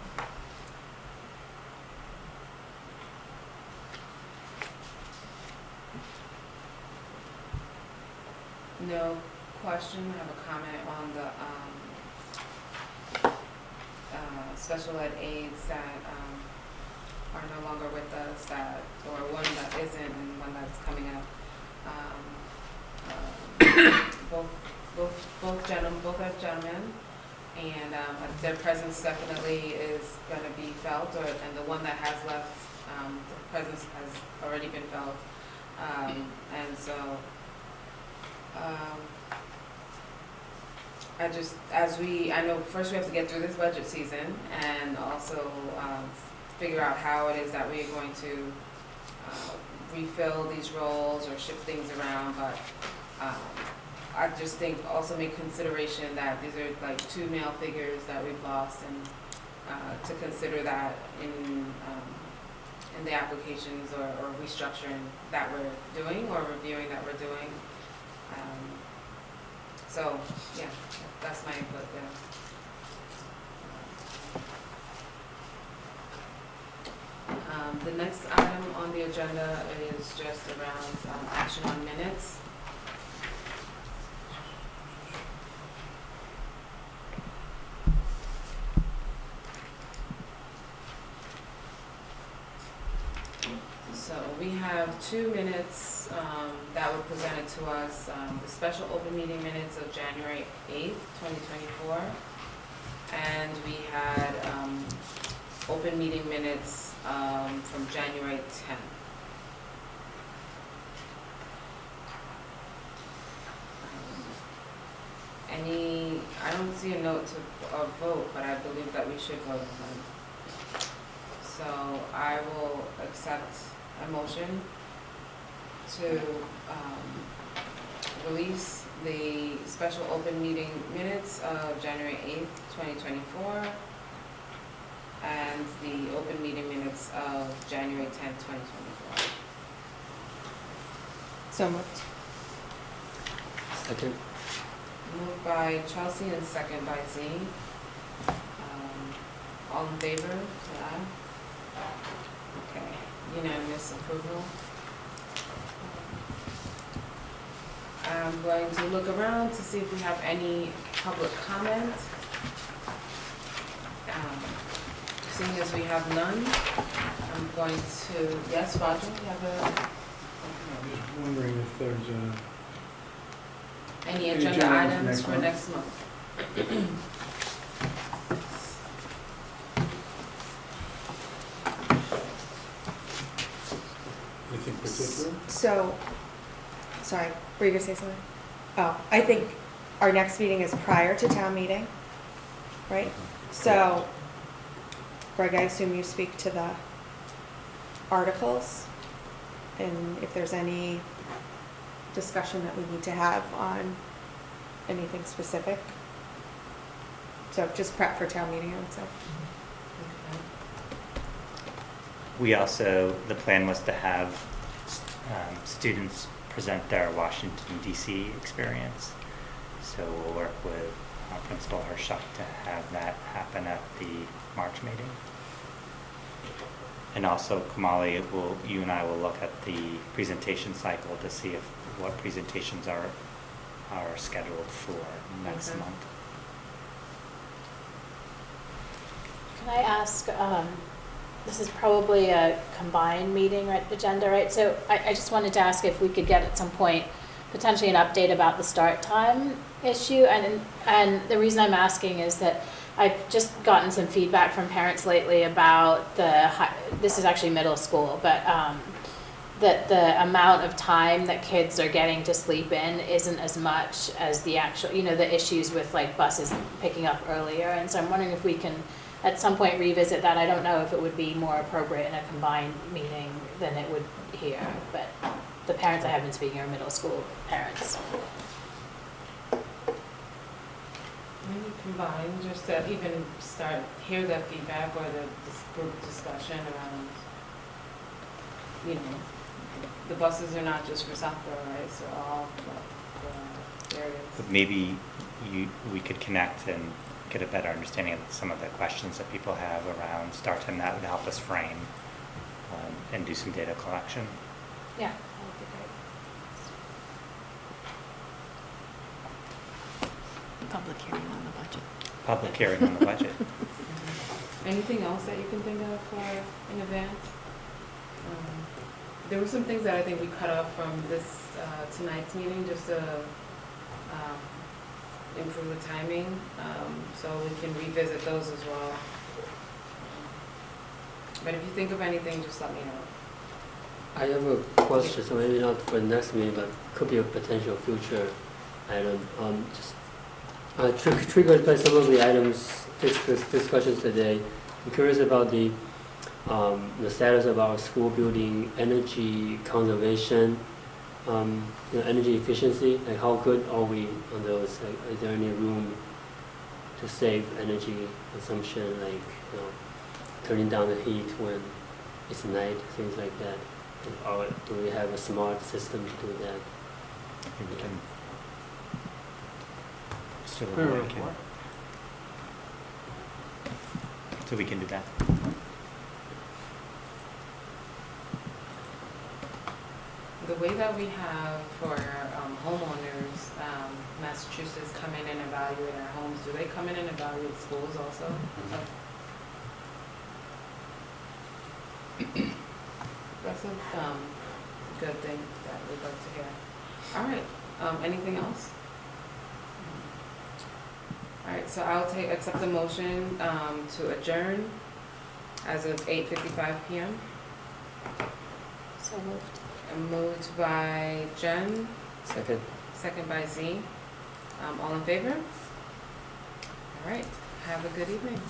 No question, I have a comment on the, special ed aides that, are no longer with us, that, or one that isn't and one that's coming up. Both are gentlemen, and their presence definitely is going to be felt, and the one that has left, the presence has already been felt, and so I know first we have to get through this budget season, and also figure out how it is that we're going to refill these roles or shift things around, but I just think also make consideration that these are like 2 male figures that we've lost, and to consider that in the applications or restructuring that we're doing or reviewing that we're doing. So yeah, that's my input there. The next item on the agenda is just around action on minutes. So we have 2 minutes that were presented to us, the special open meeting minutes of January 8th, 2024, and we had open meeting minutes from January 10th. I don't see a note to vote, but I believe that we should vote on them. So I will accept a motion to release the special open meeting minutes of January 8th, 2024, and the open meeting minutes of January 10th, 2024. So moved. Second. Moved by Chelsea and second by Z. All in favor, say aye. Okay, unanimous approval. I'm going to look around to see if we have any public comment. Seeing as we have none, I'm going to, yes, Roger, you have I'm just wondering if there's any Any agenda agenda items for for next next month? anything particular? So, sorry, were you gonna say something? Oh, I think our next meeting is prior to town meeting, right? So, Greg, I assume you speak to the articles, and if there's any discussion that we need to have on anything specific. So just prep for town meeting, I would say. We also, the plan was to have students present their Washington DC experience. So we'll work with Principal Hershuk to have that happen at the March meeting. And also, Kamali, you and I will look at the presentation cycle to see if what presentations are scheduled for next month. Can I ask, this is probably a combined meeting, right, agenda, right? So I just wanted to ask if we could get at some point potentially an update about the start time issue. And the reason I'm asking is that I've just gotten some feedback from parents lately about this is actually middle school, but that the amount of time that kids are getting to sleep in isn't as much as the actual, the issues with like buses picking up earlier. And so I'm wondering if we can at some point revisit that. I don't know if it would be more appropriate in a combined meeting than it would here, but the parents I have been speaking are middle school parents. Maybe combine, just to even hear the feedback or this group discussion around, the buses are not just for Southborough, right? So all the areas. But maybe we could connect and get a better understanding of some of the questions that people have around start time. That would help us frame and do some data collection. Yeah, that would be great. Public hearing on the budget. Public hearing on the budget. Anything else that you can think of for in advance? There were some things that I think we cut off from this, tonight's meeting, just to, improve the timing, so we can revisit those as well. But if you think of anything, just let me know. I have a question, so maybe not for the next meeting, but could be a potential future item. Triggered by some of the items, discussions today, I'm curious about the status of our school building energy conservation, energy efficiency. Like, how good are we on those? Like, is there any room to save energy consumption, like, turning down the heat when it's night, things like that? Or do we have a smart system to do that? I think we can. Mr. Very Leroy well. can. So we can do that. The way that we have for homeowners, Massachusetts come in and evaluate our homes, do they come in and evaluate schools also? Okay. That's a good thing that we'd like to hear. All right, anything else? All right, so I'll accept the motion to adjourn as of 8:55 p.m. So moved. Moved by Jen, Second. second by Z. All in favor? All right, have a good evening.